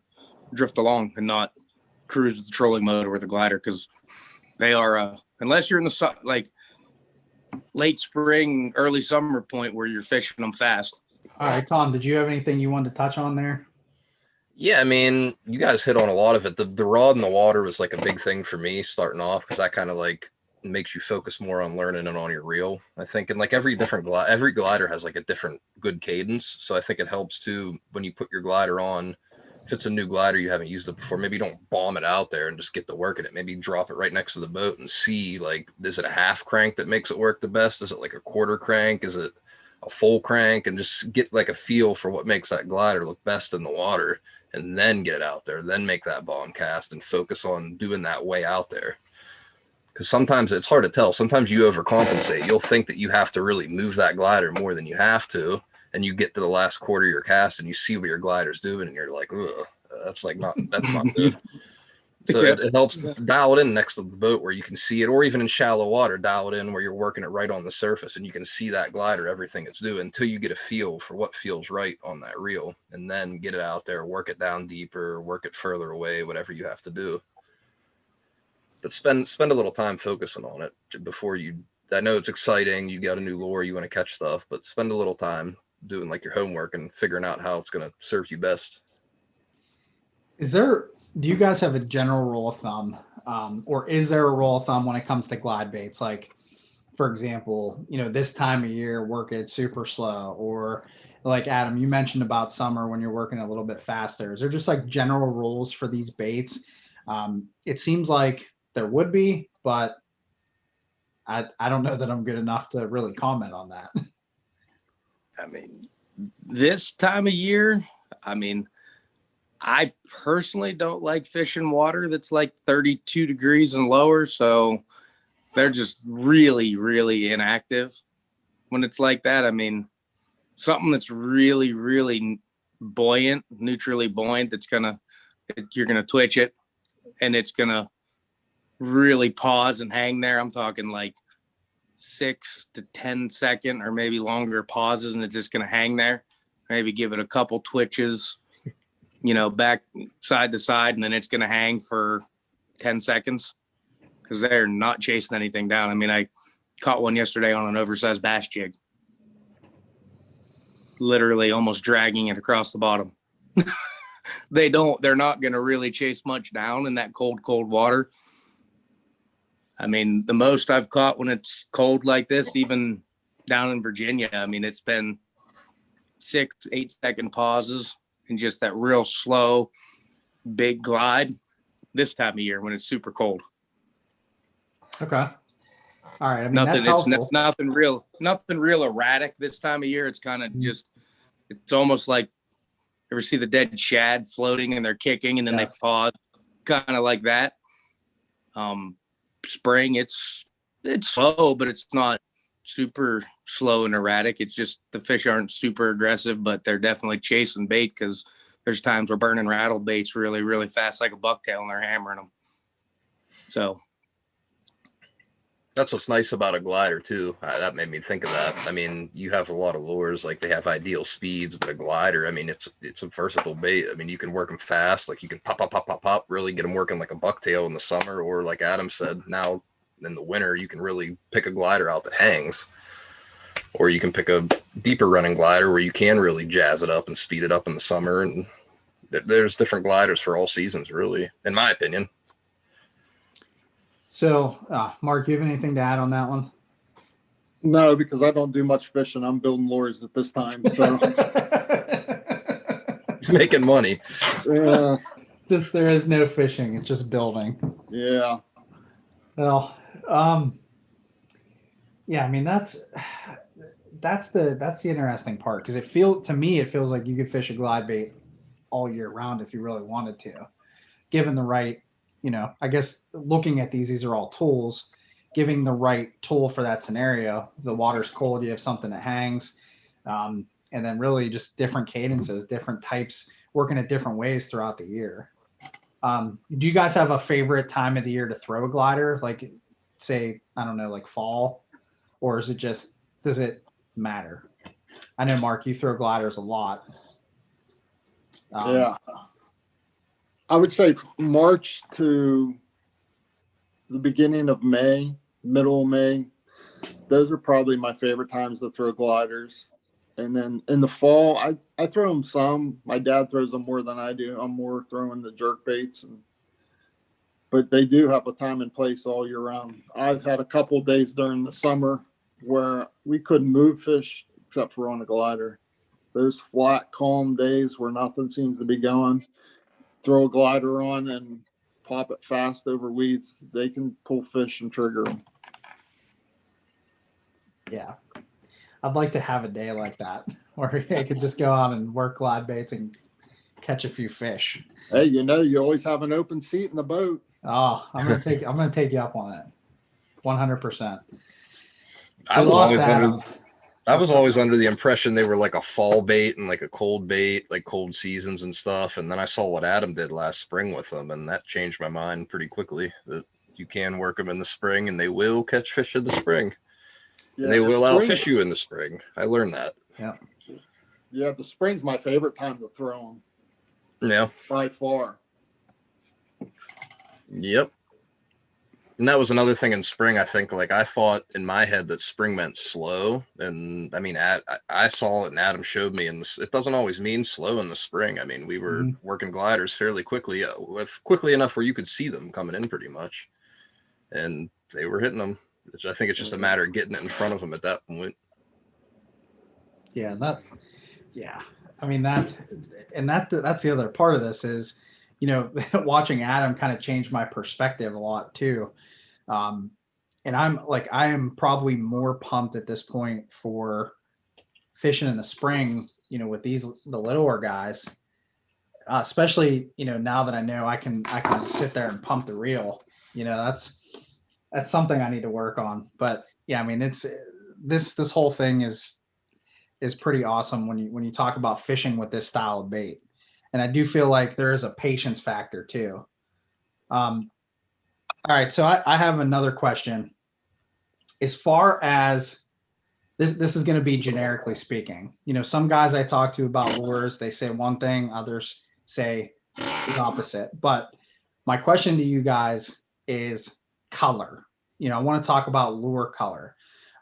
drift along and not cruise with the trolling motor or the glider, because they are, unless you're in the like late spring, early summer point where you're fishing them fast. All right, Tom, did you have anything you wanted to touch on there? Yeah, I mean, you guys hit on a lot of it. The rod in the water was like a big thing for me starting off, because that kind of like makes you focus more on learning and on your reel, I think. And like every glider has like a different good cadence. So I think it helps too when you put your glider on. If it's a new glider, you haven't used it before, maybe don't bomb it out there and just get to work at it. Maybe drop it right next to the boat and see, like, is it a half crank that makes it work the best? Is it like a quarter crank? Is it a full crank? And just get like a feel for what makes that glider look best in the water, and then get it out there, then make that bomb cast and focus on doing that way out there. Because sometimes it's hard to tell. Sometimes you overcompensate. You'll think that you have to really move that glider more than you have to, and you get to the last quarter of your cast and you see what your glider's doing, and you're like, ugh, that's not good. So it helps dial it in next to the boat where you can see it, or even in shallow water, dial it in where you're working it right on the surface and you can see that glider, everything it's doing, until you get a feel for what feels right on that reel, and then get it out there, work it down deeper, work it further away, whatever you have to do. But spend a little time focusing on it before you. I know it's exciting. You got a new lure, you want to catch stuff, but spend a little time doing like your homework and figuring out how it's going to serve you best. Do you guys have a general rule of thumb, or is there a rule of thumb when it comes to glide baits? Like, for example, this time of year, work it super slow, or like Adam, you mentioned about summer when you're working a little bit faster. Is there just like general rules for these baits? It seems like there would be, but I don't know that I'm good enough to really comment on that. I mean, this time of year, I personally don't like fishing water that's like 32 degrees and lower. So they're just really, really inactive when it's like that. I mean, something that's really, really buoyant, neutrally buoyant, you're going to twitch it and it's going to really pause and hang there. I'm talking like 6 to 10 second or maybe longer pauses, and it's just going to hang there. Maybe give it a couple twitches, back side to side, and then it's going to hang for 10 seconds because they're not chasing anything down. I mean, I caught one yesterday on an oversized bass jig, literally almost dragging it across the bottom. They're not going to really chase much down in that cold water. I mean, the most I've caught when it's cold like this, even down in Virginia, I mean, it's been 6-8 second pauses and just that real slow, big glide this time of year when it's super cold. Okay. All right. I mean, nothing, that's helpful. Nothing real erratic this time of year. It's kind of just, it's almost like, you ever see the dead shad floating and they're kicking and then they pause, kind of like that. Spring, it's slow, but it's not super slow and erratic. It's just the fish aren't super aggressive, but they're definitely chasing bait, because there's times we're burning rattle baits really, really fast, like a bucktail, and they're hammering them. So that's what's nice about a glider too. That made me think of that. I mean, you have a lot of lures, like they have ideal speeds, but a glider, I mean, it's a versatile bait. I mean, you can work them fast, like you can pop, really get them working like a bucktail in the summer, or like Adam said, now in the winter, you can really pick a glider out that hangs, or you can pick a deeper running glider where you can really jazz it up and speed it up in the summer. And there's different gliders for all seasons, really, in my opinion. So, Mark, do you have anything to add on that one? No, because I don't do much fishing. I'm building lures at this time. So he's making money. Yeah. There is no fishing. It's just building. Yeah. Well, yeah, I mean that's the interesting part because to me it feels like you could fish a glide bait all year round if you really wanted to, given the right, I guess looking at these are all tools, giving the right tool for that scenario. The water's cold, you have something that hangs, and then really just different cadences, different types, working at different ways throughout the year. Do you guys have a favorite time of the year to throw a glider? Like, say, I don't know, like fall, or is it just does it matter? I know Mark, you throw gliders a lot. Yeah. I would say March to the beginning of May, middle of May. Those are probably my favorite times to throw gliders. And then in the fall, I throw them some. My dad throws them more than I do. I'm more throwing the jerk baits, but they do have a time and place all year round. I've had a couple days during the summer where we couldn't move fish except for on a glider. Those flat, calm days where nothing seems to be going. Throw a glider on and pop it fast over weeds. They can pull fish and trigger them. Yeah, I'd like to have a day like that where I could just go out and work glide baits and catch a few fish. Hey, you always have an open seat in the boat. Oh, I'm gonna take you up on it, 100%. I We was lost always Adam. under I was always under the impression they were like a fall bait and like a cold bait, like cold seasons and stuff. And then I saw what Adam did last spring with them, and that changed my mind pretty quickly. That you can work them in the spring, and they will catch fish in the spring, and they will outfish you in the spring. I learned that. Yeah. Yeah, the spring's my favorite time to throw them. Yeah. By far. Yep. And that was another thing in spring. I think, like, I thought in my head that spring meant slow. And I mean, I saw it and Adam showed me, and it doesn't always mean slow in the spring. I mean, we were working gliders fairly quickly, quickly enough where you could see them coming in pretty much. And they were hitting them. I think it's just a matter of getting it in front of them at that point. Yeah. I mean, that's the other part of this is, watching Adam kind of changed my perspective a lot too. And I am probably more pumped at this point for fishing in the spring, with the littler guys, especially, now that I know I can sit there and pump the reel, that's something I need to work on. But yeah, I mean, it's this whole thing is pretty awesome when you talk about fishing with this style of bait. And I do feel like there is a patience factor too. All right, so I have another question. As far as this is going to be generically speaking, some guys I talk to about lures, they say one thing, others say the opposite. But my question to you guys is color. I want to talk about lure color.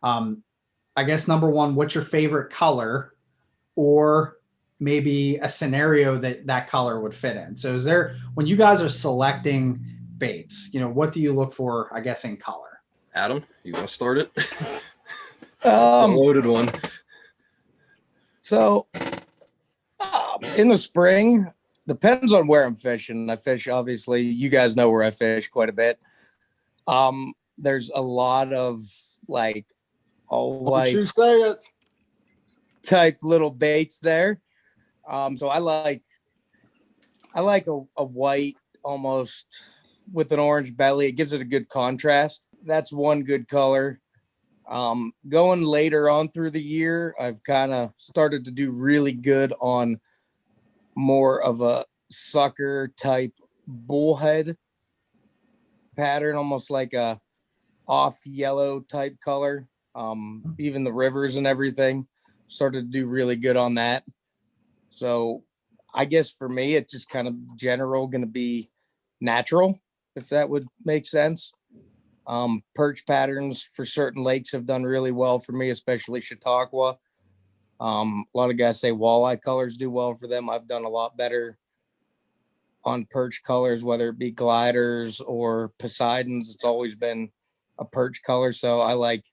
I guess number one, what's your favorite color, or maybe a scenario that color would fit in? So is there, when you guys are selecting baits, what do you look for, I guess, in color? Adam, you want to start it? The loaded one. So in the spring, depends on where I'm fishing. I fish, obviously, you guys know where I fish quite a bit. There's a lot of like all white You say it type little baits there. So I like a white almost with an orange belly. It gives it a good contrast. That's one good color. Going later on through the year, I've kind of started to do really good on more of a sucker type bullhead pattern, almost like a off yellow type color. Even the rivers and everything started to do really good on that. So I guess for me, it's just kind of general going to be natural, if that would make sense. Perch patterns for certain lakes have done really well for me, especially Chautauqua. A lot of guys say walleye colors do well for them. I've done a lot better on perch colors, whether it be gliders or Poseidons. It's always been a perch color. So I like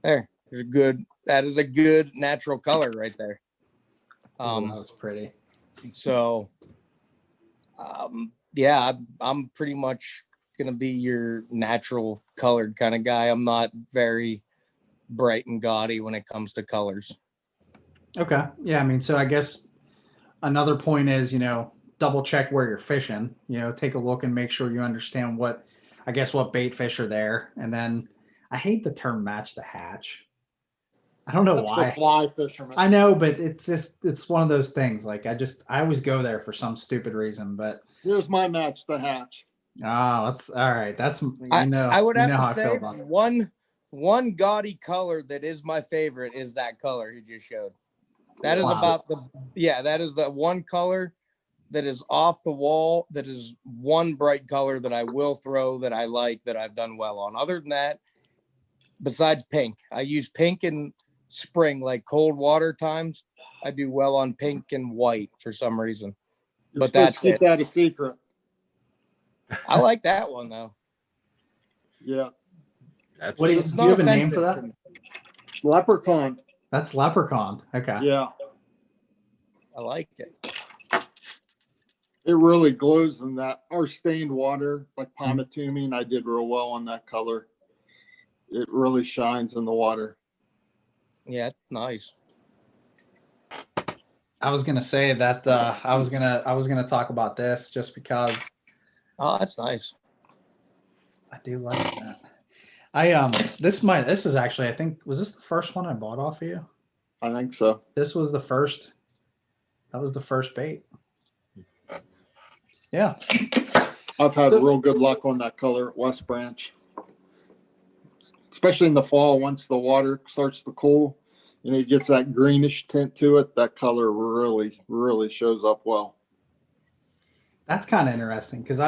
that is a good natural color right there. That was pretty. So yeah, I'm pretty much gonna be your natural colored kind of guy. I'm not very bright and gaudy when it comes to colors. Okay. Yeah. I mean, so I guess another point is, double check where you're fishing, take a look and make sure you understand what bait fish are there. And then I hate the term match the hatch. I don't know That's for why. fly fishermen. I know, but it's one of those things. Like I always go there for some stupid reason, but Here's my match the hatch. that's all right. That's, I would have to how I feel say about it. one gaudy color that is my favorite is that color he just showed. That is Wow. that is the one color that is off the wall. That is one bright color that I will throw, that I like, that I've done well on. Other than that, besides pink, I use pink in spring, like cold water times. I do well on pink and white for some reason. You're But supposed that's to keep it. that a secret. I like that one though. Yeah. That's What do It's you not have a name offensive for that? to me. Leprechaun. That's leprechaun. Okay. Yeah. I like it. It really glows in that, or stained water, like pomatuming. I did real well on that color. It really shines in the water. Yeah, nice. I was gonna say that I was gonna talk about this just because Oh, that's nice. I do like that. This is actually, I think, was this the first one I bought off of you? I think so. This was the first. That was the first bait. Yeah. I've had real good luck on that color at West Branch, especially in the fall. Once the water starts to cool, it gets that greenish tint to it. That color really, really shows up well. That's kind of interesting because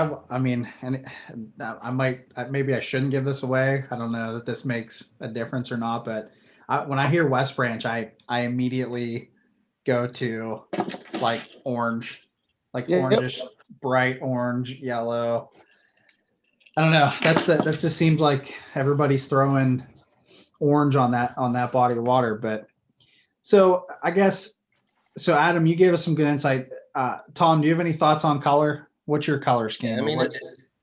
maybe I shouldn't give this away. I don't know that this makes a difference or not, but when I hear West Branch, I immediately go to like orange, like orangish, bright orange, yellow. I don't know. That just seems like everybody's throwing orange on that body of water. But so I guess so. Adam, you gave us some good insight. Tom, do you have any thoughts on color? What's your color scheme? I mean,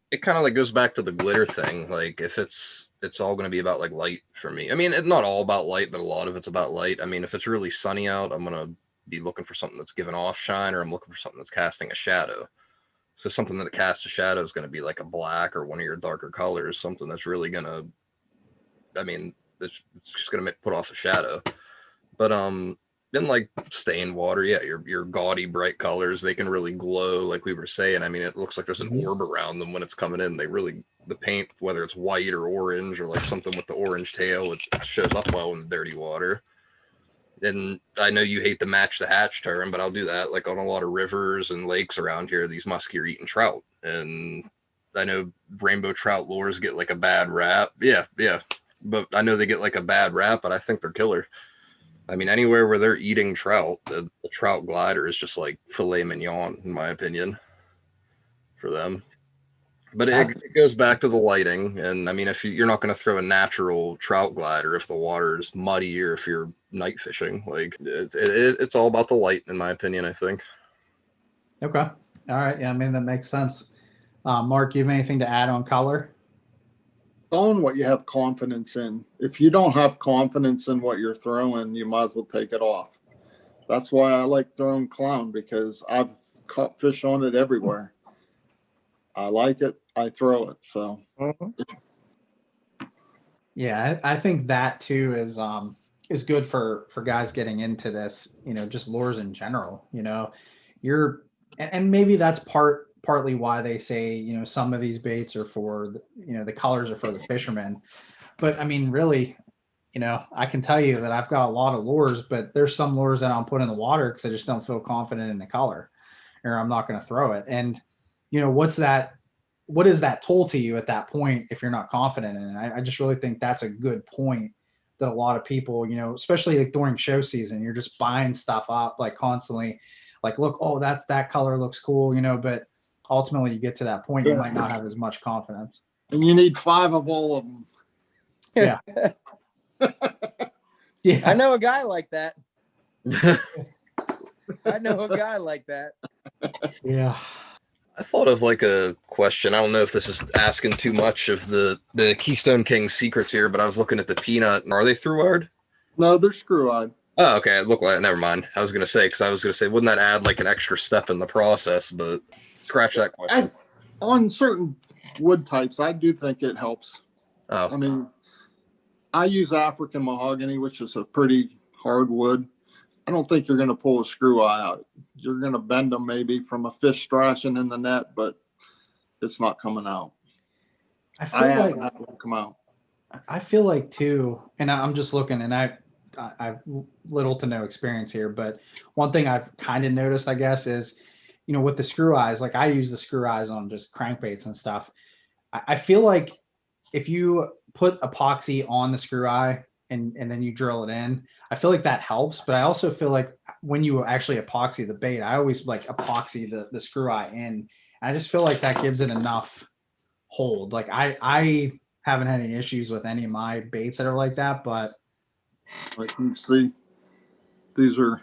it kind of like goes back to the glitter thing. Like if it's all going to be about like light for me. I mean, it's not all about light, but a lot of it's about light. I mean, if it's really sunny out, I'm going to be looking for something that's giving off shine, or I'm looking for something that's casting a shadow. So something that casts a shadow is going to be like a black or one of your darker colors, something that's really going to, I mean, it's just going to put off a shadow. But then like stained water, yeah, your gaudy bright colors, they can really glow, like we were saying. I mean, it looks like there's an orb around them when it's coming in. The paint, whether it's white or orange or like something with the orange tail, it shows up well in the dirty water. And I know you hate the match the hatch term, but I'll do that. Like on a lot of rivers and lakes around here, these muskie are eating trout. And I know rainbow trout lures get like a bad rap. Yeah. But I know they get like a bad rap, but I think they're killer. I mean, anywhere where they're eating trout, the trout glider is just like filet mignon, in my opinion, for them. But it goes back to the lighting. And I mean, if you're not going to throw a natural trout glider if the water is muddy or if you're night fishing, like it's all about the light, in my opinion, I think. Okay. All right. Yeah, I mean, that makes sense. Mark, you have anything to add on color? Throwing what you have confidence in. If you don't have confidence in what you're throwing, you might as well take it off. That's why I like throwing clown, because I've caught fish on it everywhere. I like it. I throw it. So. Yeah, I think that too is good for guys getting into this, just lures in general. And maybe that's partly why they say, some of these baits are for the colors are for the fishermen. But I mean, really, I can tell you that I've got a lot of lures, but there's some lures that I'll put in the water because I just don't feel confident in the color, or I'm not going to throw it. And what is that toll to you at that point if you're not confident in it? I just really think that's a good point that a lot of people, especially like during show season, you're just buying stuff up like constantly, like, look, oh, that color looks cool, but ultimately you get to that point, you might not have as much confidence. And you need 5 of all of them. Yeah. Yeah. I know a guy like that. I know a guy like that. Yeah. I thought of like a question. I don't know if this is asking too much of the Keystone King secrets here, but I was looking at the peanut. Are they through wired? No, they're screw-eyed. Oh, okay. It looked like, never mind. I was gonna say, because I was gonna say, wouldn't that add like an extra step in the process? But scratch that question. On certain wood types, I do think it helps. Oh, I mean, I use African mahogany, which is a pretty hard wood. I don't think you're going to pull a screw eye out. You're going to bend them maybe from a fish thrashing in the net, but it's not coming out. I I feel haven't like had one come out. I feel like too, and I'm just looking, and I've little to no experience here, but one thing I've kind of noticed, I guess, is with the screw eyes, like I use the screw eyes on just crankbaits and stuff. I feel like if you put epoxy on the screw eye and then you drill it in, I feel like that helps. But I also feel like when you actually epoxy the bait, I always like epoxy the screw eye in. And I just feel like that gives it enough hold. Like I haven't had any issues with any of my baits that are like that, but Like you see, these are,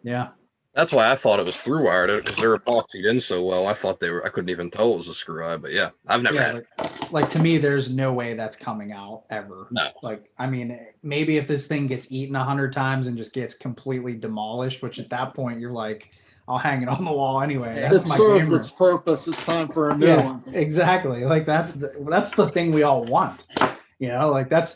yeah. that's why I thought it was through wired because they're epoxied in so well. I thought they were. I couldn't even tell it was a screw eye. But yeah, I've never Yeah, had. like to me, there's no way that's coming out ever. No. Like, I mean, maybe if this thing gets eaten 100 times and just gets completely demolished, which at that point you're like, I'll hang it on the wall anyway. That's it my served game room. its purpose. It's time for a new Yeah, one. exactly. Like that's the thing we all want. Like that's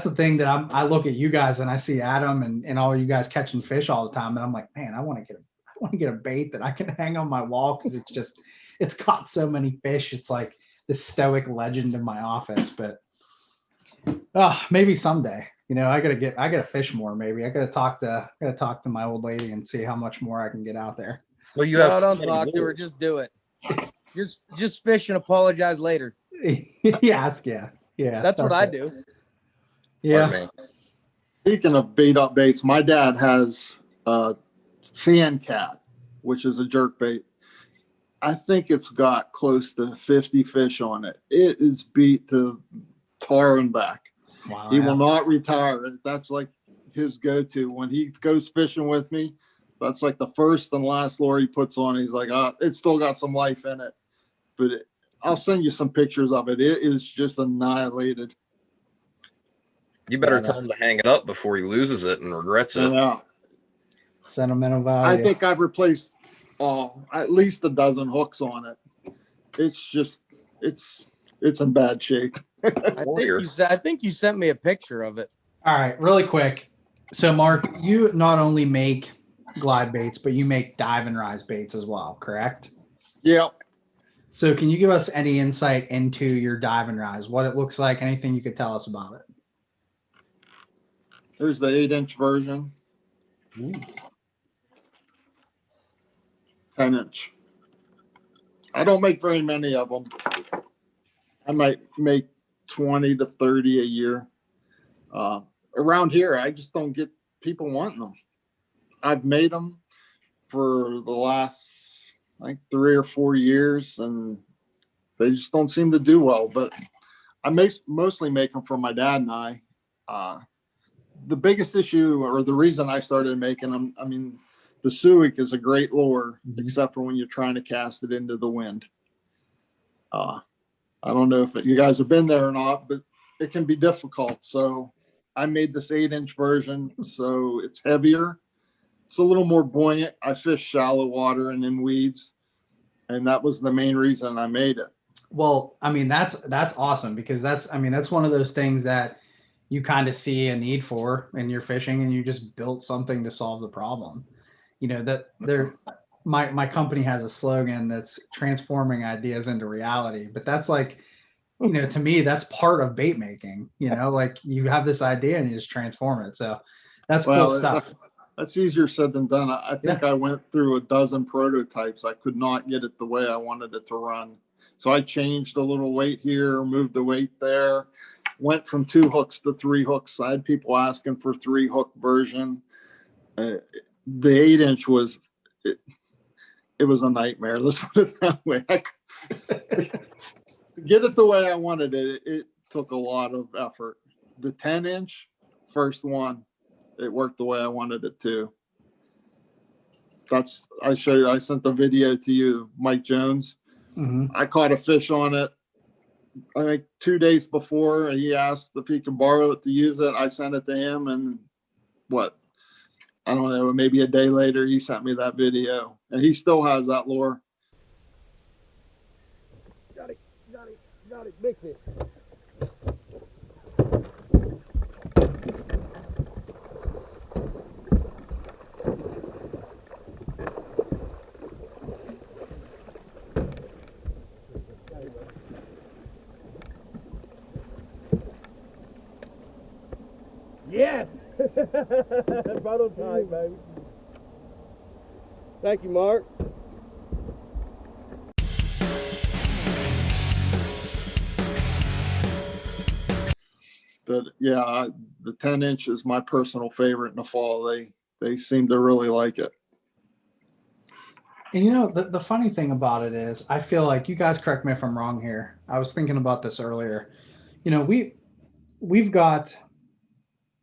the thing that I look at you guys and I see Adam and all you guys catching fish all the time, and I'm like, man, I want to get a bait that I can hang on my wall because it's caught so many fish. It's like this stoic legend in my office. But maybe someday. I gotta fish more. Maybe I gotta talk to my old lady and see how much more I can get out there. Well, you No, have don't talk to her. Just do it. Just fish and apologize later. Yes, yeah. That's what I it. do. Yeah. Speaking of bait up baits, my dad has a sand cat, which is a jerk bait. I think it's got close to 50 fish on it. It is beat to tar and back. Wow. He will not retire. That's like his go-to when he goes fishing with me. That's like the first and last lure he puts on. He's like, it's still got some life in it, but I'll send you some pictures of it. It is just annihilated. You better tell him to hang it up before he loses it and regrets it. Yeah. Sentimental value. I think I've replaced at least a dozen hooks on it. It's just it's in bad shape. I think you sent me a picture of it. All right, really quick. So, Mark, you not only make glide baits, but you make dive and rise baits as well, correct? Yeah. So, can you give us any insight into your dive and rise? What it looks like? Anything you could tell us about it? There's the 8-inch version. 10-inch. I don't make very many of them. I might make 20 to 30 a year. Around here, I just don't get people wanting them. I've made them for the last, like 3 or 4 years, and they just don't seem to do well. But I mostly make them for my dad and I. The biggest issue, or the reason I started making them, I mean, the Suic is a great lure, except for when you're trying to cast it into the wind. I don't know if you guys have been there or not, but it can be difficult. So I made this 8-inch version, so it's heavier. It's a little more buoyant. I fish shallow water and in weeds, and that was the main reason I made it. Well, I mean, that's awesome because that's one of those things that you kind of see a need for in your fishing, and you just built something to solve the problem. My company has a slogan that's transforming ideas into reality, but that's like, to me, that's part of bait making. Like you have this idea and you just transform it. So that's cool stuff. That's easier said than done. I think I went through a dozen prototypes. I could not get it the way I wanted it to run. So I changed a little weight here, moved the weight there, went from 2 hooks to 3 hooks. I had people asking for 3-hook version. The 8-inch was, it was a nightmare. Let's put it that way. To get it the way I wanted it, it took a lot of effort. The 10-inch, first one, it worked the way I wanted it to. I sent the video to you, Mike Jones. I caught a fish on it, I think 2 days before. He asked if he could borrow it to use it. I sent it to him, and I don't know, maybe a day later, he sent me that video, and he still has that lure. Got it, big fish. Yes! Right on time, baby. Thank you, Mark. But yeah, the 10-inch is my personal favorite in the fall. They seem to really like it. And you know, the funny thing about it is, I feel like, you guys correct me if I'm wrong here. I was thinking about this earlier. You know, we've got,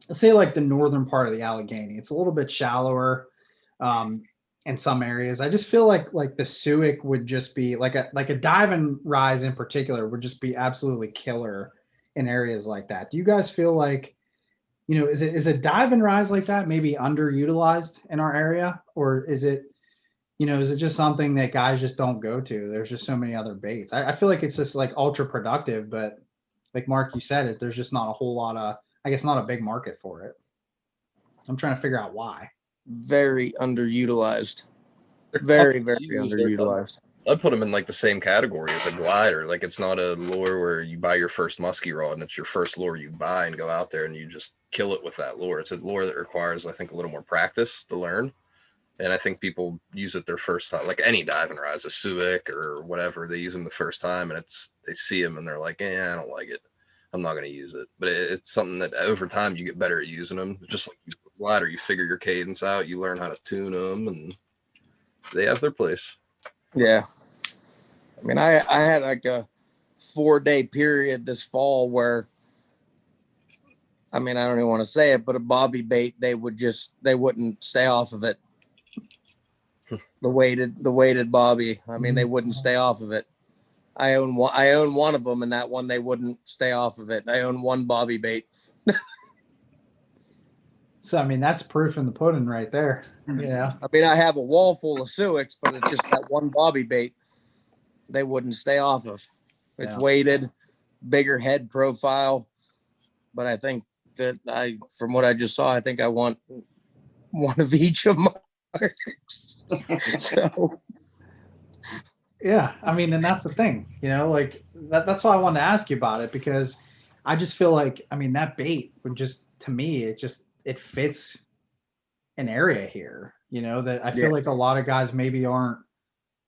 let's say, like the northern part of the Allegheny. It's a little bit shallower in some areas. I just feel like the Suic would just be like a dive and rise in particular would just be absolutely killer in areas like that. Do you guys feel like, you know, is a dive and rise like that maybe underutilized in our area, or is it, you know, is it just something that guys just don't go to? There's just so many other baits. I feel like it's just like ultra productive, but like Mark, you said it, there's just not a whole lot of, I guess, not a big market for it. I'm trying to figure out why. Very underutilized. Very underutilized. I'd put them in like the same category as a glider. Like, it's not a lure where you buy your first musky rod and it's your first lure you buy and go out there and you just kill it with that lure. It's a lure that requires, I think, a little more practice to learn. And I think people use it their first time, like any dive and rise, a Suic or whatever. They use them the first time, and they see them and they're like, I don't like it. I'm not going to use it. But it's something that over time you get better at using them. It's just like glider, you figure your cadence out, you learn how to tune them, and they have their place. Yeah. I mean, I had like a 4-day period this fall where, I mean, I don't even want to say it, but a bobby bait, they wouldn't stay off of it. The weighted bobby. I mean, they wouldn't stay off of it. I own one of them, and that one, they wouldn't stay off of it. I own one bobby bait. So, I mean, that's proof in the pudding right there. Yeah. I mean, I have a wall full of Suics, but it's just that one bobby bait they wouldn't stay off of. It's weighted, bigger head profile. But I think that from what I just saw, I think I want one of each of Mark's. So. Yeah. I mean, and that's the thing, you know, like that's why I wanted to ask you about it, because I just feel like, I mean, that bait would just, to me, it fits an area here, you know, that I feel like a lot of guys maybe aren't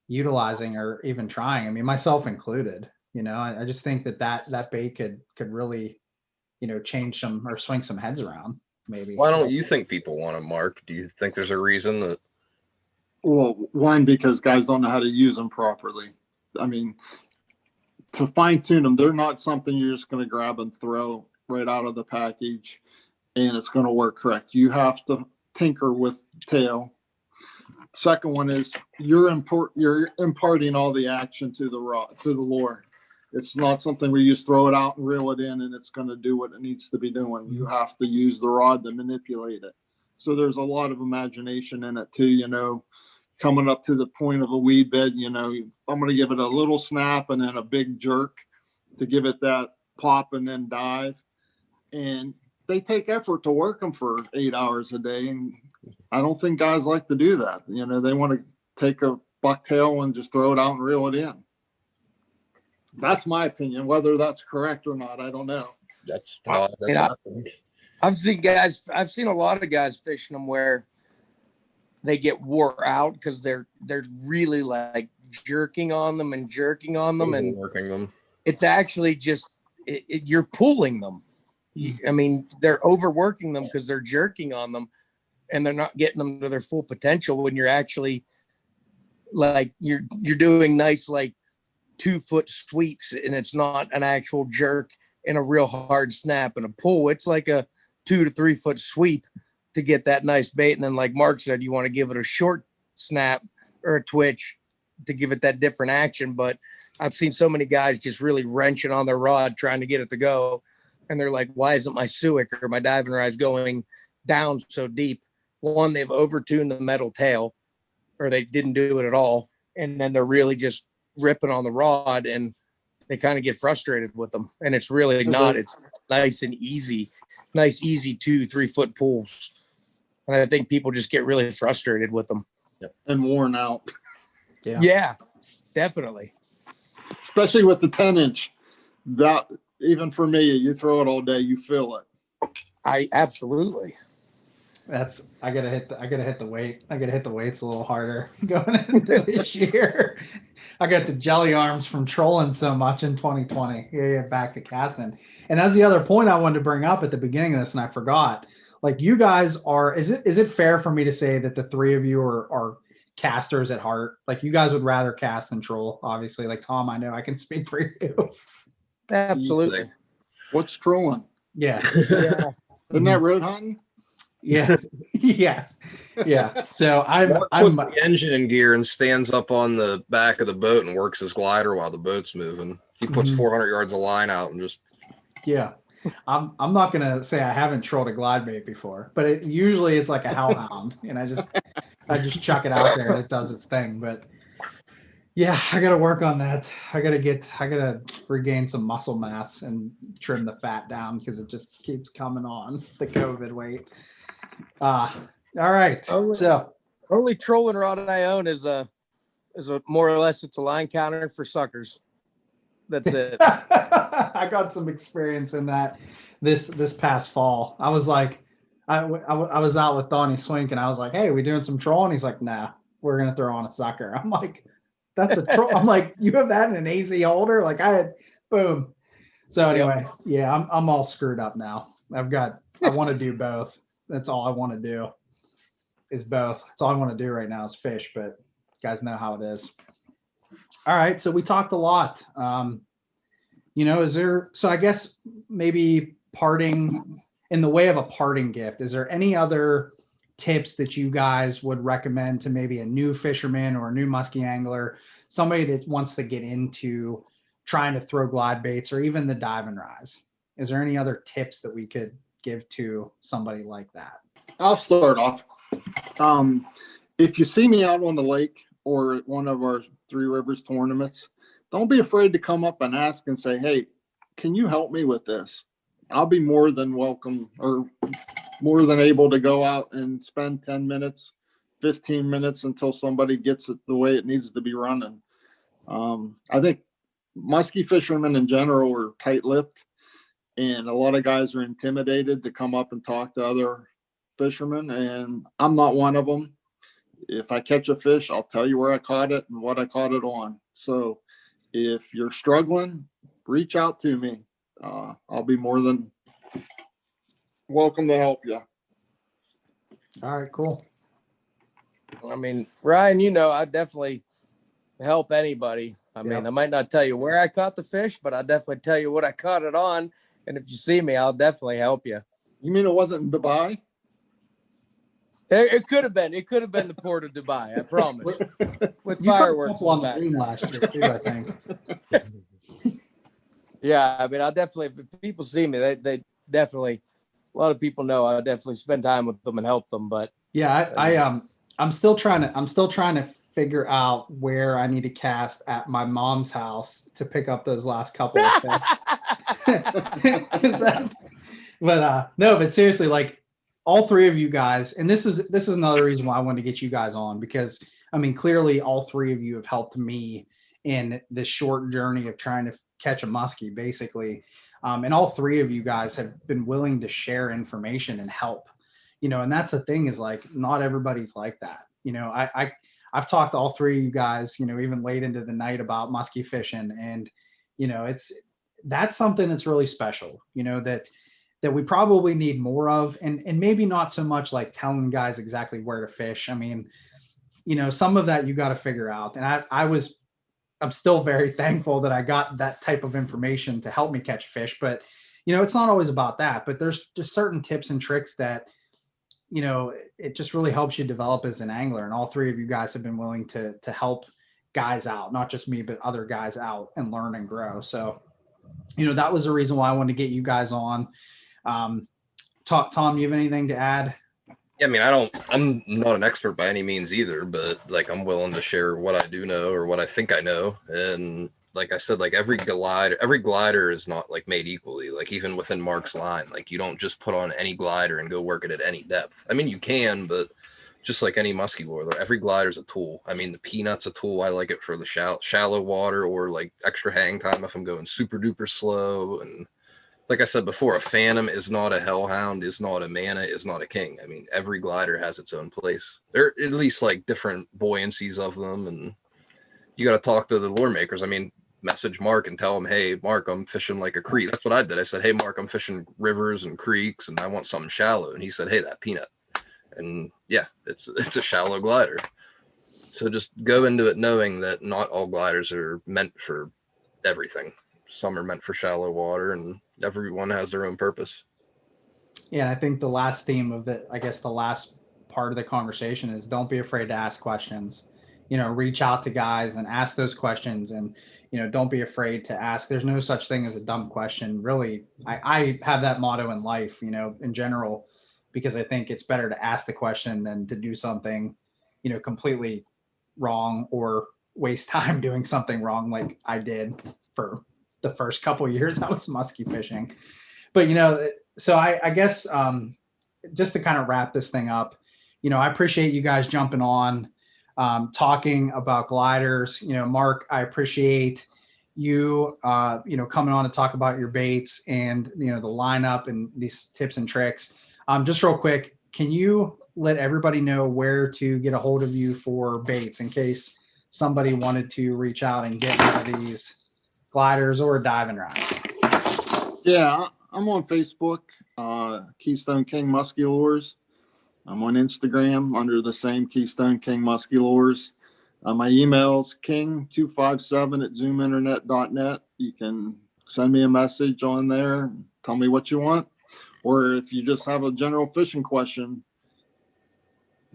utilizing or even trying. I mean, myself included, you know, I just think that bait could really, you know, change some or swing some heads around maybe. Why don't you think people want them, Mark? Do you think there's a reason that? Well, one, because guys don't know how to use them properly. I mean, to fine tune them, they're not something you're just going to grab and throw right out of the package and it's going to work correct. You have to tinker with tail. Second one is you're imparting all the action to the rod, to the lure. It's not something where you just throw it out and reel it in and it's going to do what it needs to be doing. You have to use the rod to manipulate it. So there's a lot of imagination in it too, you know. Coming up to the point of a weed bed, you know, I'm going to give it a little snap and then a big jerk to give it that pop and then dive. And they take effort to work them for 8 hours a day. And I don't think guys like to do that. You know, they want to take a bucktail and just throw it out and reel it in. That's my opinion. Whether that's correct or not, I don't know. That's I've seen a lot of guys fishing them where they get wore out because they're really like jerking on them and working them. It's actually just you're pulling them. I mean, they're overworking them because they're jerking on them and they're not getting them to their full potential when you're actually like you're doing nice like 2-foot sweeps and it's not an actual jerk and a real hard snap and a pull. It's like a 2 to 3 foot sweep to get that nice bait. And then like Mark said, you want to give it a short snap or a twitch to give it that different action. But I've seen so many guys just really wrenching on their rod trying to get it to go. And they're like, why isn't my suic or my diving rise going down so deep? One, they've overtuned the metal tail, or they didn't do it at all. And then they're really just ripping on the rod, and they kind of get frustrated with them. And it's really not. It's nice, easy 2-3 foot pulls. And I think people just get really frustrated with them. And worn out. Yeah, definitely. Especially with the 10-inch. That, even for me, you throw it all day, you feel it. I absolutely. I gotta hit the weight. I gotta hit the weights a little harder going into this year. I got the jelly arms from trolling so much in 2020. Yeah, back to casting. And that's the other point I wanted to bring up at the beginning of this, and I forgot. Like, you guys are, is it fair for me to say that the three of you are casters at heart? Like, you guys would rather cast than troll, obviously. Like, Tom, I know I can speak for you. Absolutely. What's trolling? Yeah. Isn't that road hunting? Yeah. Yeah. So Mark I'm puts the engine in gear and stands up on the back of the boat and works his glider while the boat's moving. He puts 400 yards of line out and just. Yeah. I'm not gonna say I haven't trolled a glide bait before, but usually it's like a hellhound, and I just chuck it out there and it does its thing. But yeah, I gotta work on that. I gotta regain some muscle mass and trim the fat down because it just keeps coming on, the COVID weight. All right. Only trolling rod I own is a more or less, it's a line counter for suckers. That's it. I got some experience in that this past fall. I was like, I was out with Donnie Swink, and I was like, hey, we doing some trolling? He's like, nah, we're gonna throw on a sucker. I'm like, that's a troll. I'm like, you have that in an AZ holder? Like, I had, boom. So anyway, yeah, I'm all screwed up now. I want to do both. That's all I want to do is both. That's all I want to do right now is fish, but you guys know how it is. All right, so we talked a lot. So I guess maybe parting, in the way of a parting gift, is there any other tips that you guys would recommend to maybe a new fisherman or a new musky angler, somebody that wants to get into trying to throw glide baits or even the dive and rise? Is there any other tips that we could give to somebody like that? I'll start off. If you see me out on the lake or at one of our Three Rivers tournaments, don't be afraid to come up and ask and say, hey, can you help me with this? I'll be more than welcome or more than able to go out and spend 10 minutes, 15 minutes until somebody gets it the way it needs to be running. I think musky fishermen in general are tight-lipped, and a lot of guys are intimidated to come up and talk to other fishermen, and I'm not one of them. If I catch a fish, I'll tell you where I caught it and what I caught it on. So if you're struggling, reach out to me. I'll be more than welcome to help you. All right, cool. I mean, Ryan, I definitely help anybody. I mean, I might not tell you where I caught the fish, but I'll definitely tell you what I caught it on. And if you see me, I'll definitely help you. You mean it wasn't in Dubai? It could have been. It could have been the port of Dubai. I promise. With You fireworks on the moon last year too, I think. Yeah, I mean, I'll definitely. If people see me, they definitely. A lot of people know I definitely spend time with them and help them. But yeah, I'm still trying to figure out where I need to cast at my mom's house to pick up those last couple of fish. But seriously, like, all three of you guys, and this is another reason why I wanted to get you guys on, because I mean, clearly all three of you have helped me in this short journey of trying to catch a muskie, basically. And all three of you guys have been willing to share information and help, and that's the thing, is like, not everybody's like that. I've talked to all three of you guys, even late into the night about muskie fishing, and that's something that's really special, that we probably need more of, and maybe not so much like telling guys exactly where to fish. I mean, some of that you got to figure out. And I'm still very thankful that I got that type of information to help me catch fish, but it's not always about that. But there's just certain tips and tricks that, you know, it just really helps you develop as an angler. And all three of you guys have been willing to help guys out, not just me, but other guys out and learn and grow. So, you know, that was the reason why I wanted to get you guys on. Tom, you have anything to add? Yeah, I mean, I'm not an expert by any means either, but like I'm willing to share what I do know or what I think I know. And like I said, like every glider is not like made equally. Like even within Mark's line, like you don't just put on any glider and go work it at any depth. I mean, you can, but just like any musky lure, every glider is a tool. I mean, the Peanut's a tool. I like it for the shallow water or like extra hang time if I'm going super duper slow. And like I said before, a Phantom is not a Hellhound, is not a Mana, is not a King. I mean, every glider has its own place. There are at least like different buoyancies of them, and you got to talk to the lure makers. I mean, message Mark and tell him, hey, Mark, I'm fishing like a creek. That's what I did. I said, hey, Mark, I'm fishing rivers and creeks, and I want something shallow. And he said, hey, that Peanut. And yeah, it's a shallow glider. So just go into it knowing that not all gliders are meant for everything. Some are meant for shallow water, and everyone has their own purpose. Yeah, I think the last theme of it, I guess the last part of the conversation is don't be afraid to ask questions. You know, reach out to guys and ask those questions, and, you know, don't be afraid to ask. There's no such thing as a dumb question. Really, I have that motto in life, you know, in general, because I think it's better to ask the question than to do something, you know, completely wrong or waste time doing something wrong like I did for the first couple of years I was musky fishing. But, you know, so I guess just to kind of wrap this thing up, you know, I appreciate you guys jumping on, talking about gliders. You know, Mark, I appreciate you, you know, coming on to talk about your baits and, you know, the lineup and these tips and tricks. Just real quick, can you let everybody know where to get a hold of you for baits in case somebody wanted to reach out and get one of these gliders or diving rods? Yeah, I'm on Facebook, Keystone King Musky Lures. I'm on Instagram under the same Keystone King Musky Lures. My email's king257@zoominternet.net. You can send me a message on there, tell me what you want. Or if you just have a general fishing question,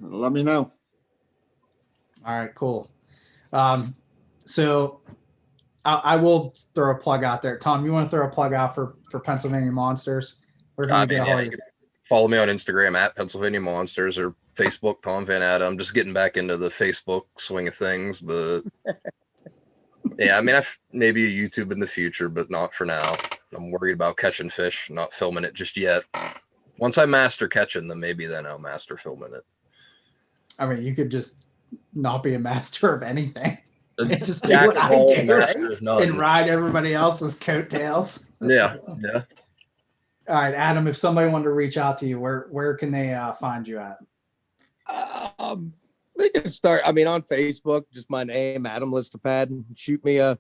let me know. All right, cool. So I will throw a plug out there. Tom, you want to throw a plug out for Pennsylvania Monsters? Where can we get a hold of you? Follow me on Instagram at Pennsylvania Monsters or Facebook, Tom Van Adam. Just getting back into the Facebook swing of things, but yeah, I mean, maybe a YouTube in the future, but not for now. I'm worried about catching fish, not filming it just yet. Once I master catching them, maybe then I'll master filming it. I mean, you could just not be a master of anything. And just do Jack what of I all, do, master of none. and ride everybody else's coattails. Yeah. All right, Adam, if somebody wanted to reach out to you, where can they find you at? They can start, I mean, on Facebook, just my name, Adam Listapad. Shoot me a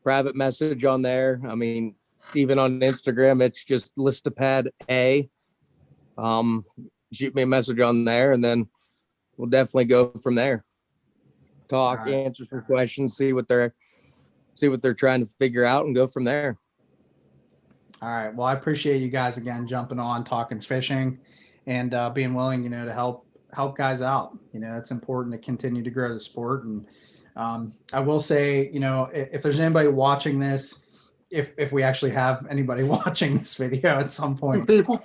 private message on there. I mean, even on Instagram, it's just Listapad A. Shoot me a message on there, and then we'll definitely go from there. Talk, Right. answer some questions, see what they're trying to figure out, and go from there. All right. Well, I appreciate you guys again jumping on, talking fishing, and being willing, you know, to help guys out. You know, it's important to continue to grow the sport. And I will say, you know, if there's anybody watching this, if we actually have anybody watching this video at some point, People.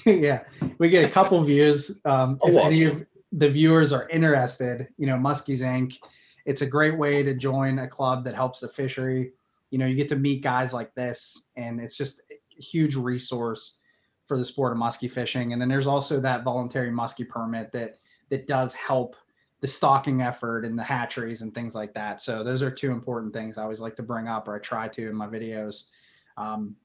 yeah, we get a couple views. If any of the viewers are interested, you know, Muskies Inc., it's a great way to join a club that helps the fishery. You know, you get to meet guys like this, and it's just a huge resource for the sport of musky fishing. And then there's also that voluntary musky permit that does help the stocking effort and the hatcheries and things like that. So those are two important things I always like to bring up, or I try to in my videos,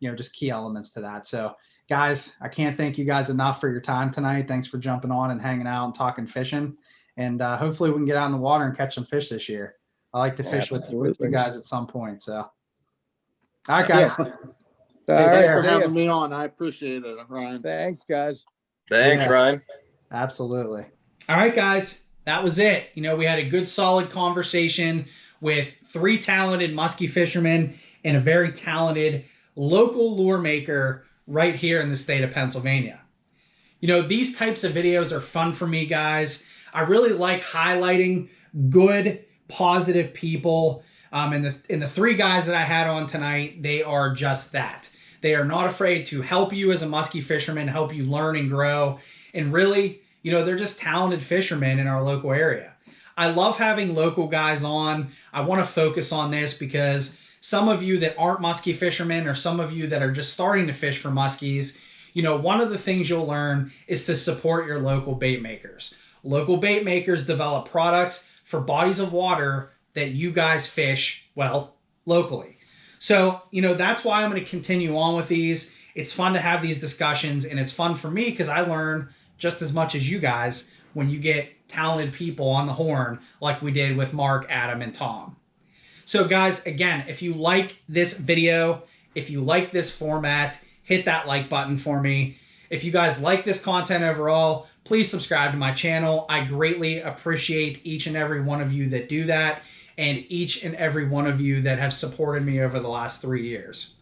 you know, just key elements to that. So guys, I can't thank you guys enough for your time tonight. Thanks for jumping on and hanging out and talking fishing. And hopefully we can get out in the water and catch some fish this year. I like to fish with you guys at some point. So, all right, guys. Yeah. All Thanks right, for having me on. I appreciate it, Ryan. Thanks, guys. Thanks, Ryan. Absolutely. All right, guys. That was it. You know, we had a good, solid conversation with three talented musky fishermen and a very talented local lure maker right here in the state of Pennsylvania. You know, these types of videos are fun for me, guys. I really like highlighting good, positive people. And the three guys that I had on tonight, they are just that. They are not afraid to help you as a musky fisherman, help you learn and grow. And really, you know, they're just talented fishermen in our local area. I love having local guys on. I want to focus on this because some of you that aren't musky fishermen, or some of you that are just starting to fish for muskies, you know, one of the things you'll learn is to support your local bait makers. Local bait makers develop products for bodies of water that you guys fish, well, locally. So, you know, that's why I'm going to continue on with these. It's fun to have these discussions, and it's fun for me because I learn just as much as you guys when you get talented people on the horn like we did with Mark, Adam, and Tom. So guys, again, if you like this video, if you like this format, hit that like button for me. If you guys like this content overall, please subscribe to my channel. I greatly appreciate each and every one of you that do that, and each and every one of you that have supported me over the last 3 years.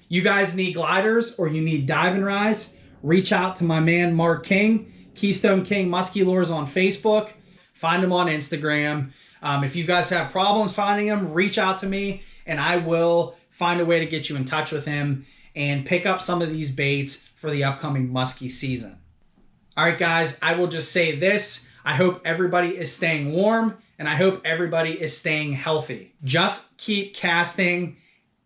You guys need gliders or you need diving rods, reach out to my man Mark King, Keystone King Musky Lures on Facebook. Find him on Instagram. If you guys have problems finding him, reach out to me and I will find a way to get you in touch with him and pick up some of these baits for the upcoming musky season. All right, guys, I will just say this. I hope everybody is staying warm and I hope everybody is staying healthy. Just keep casting.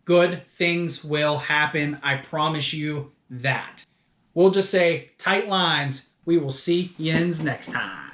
Good things will happen. I promise you that. We'll just say tight lines. We will see yins next time.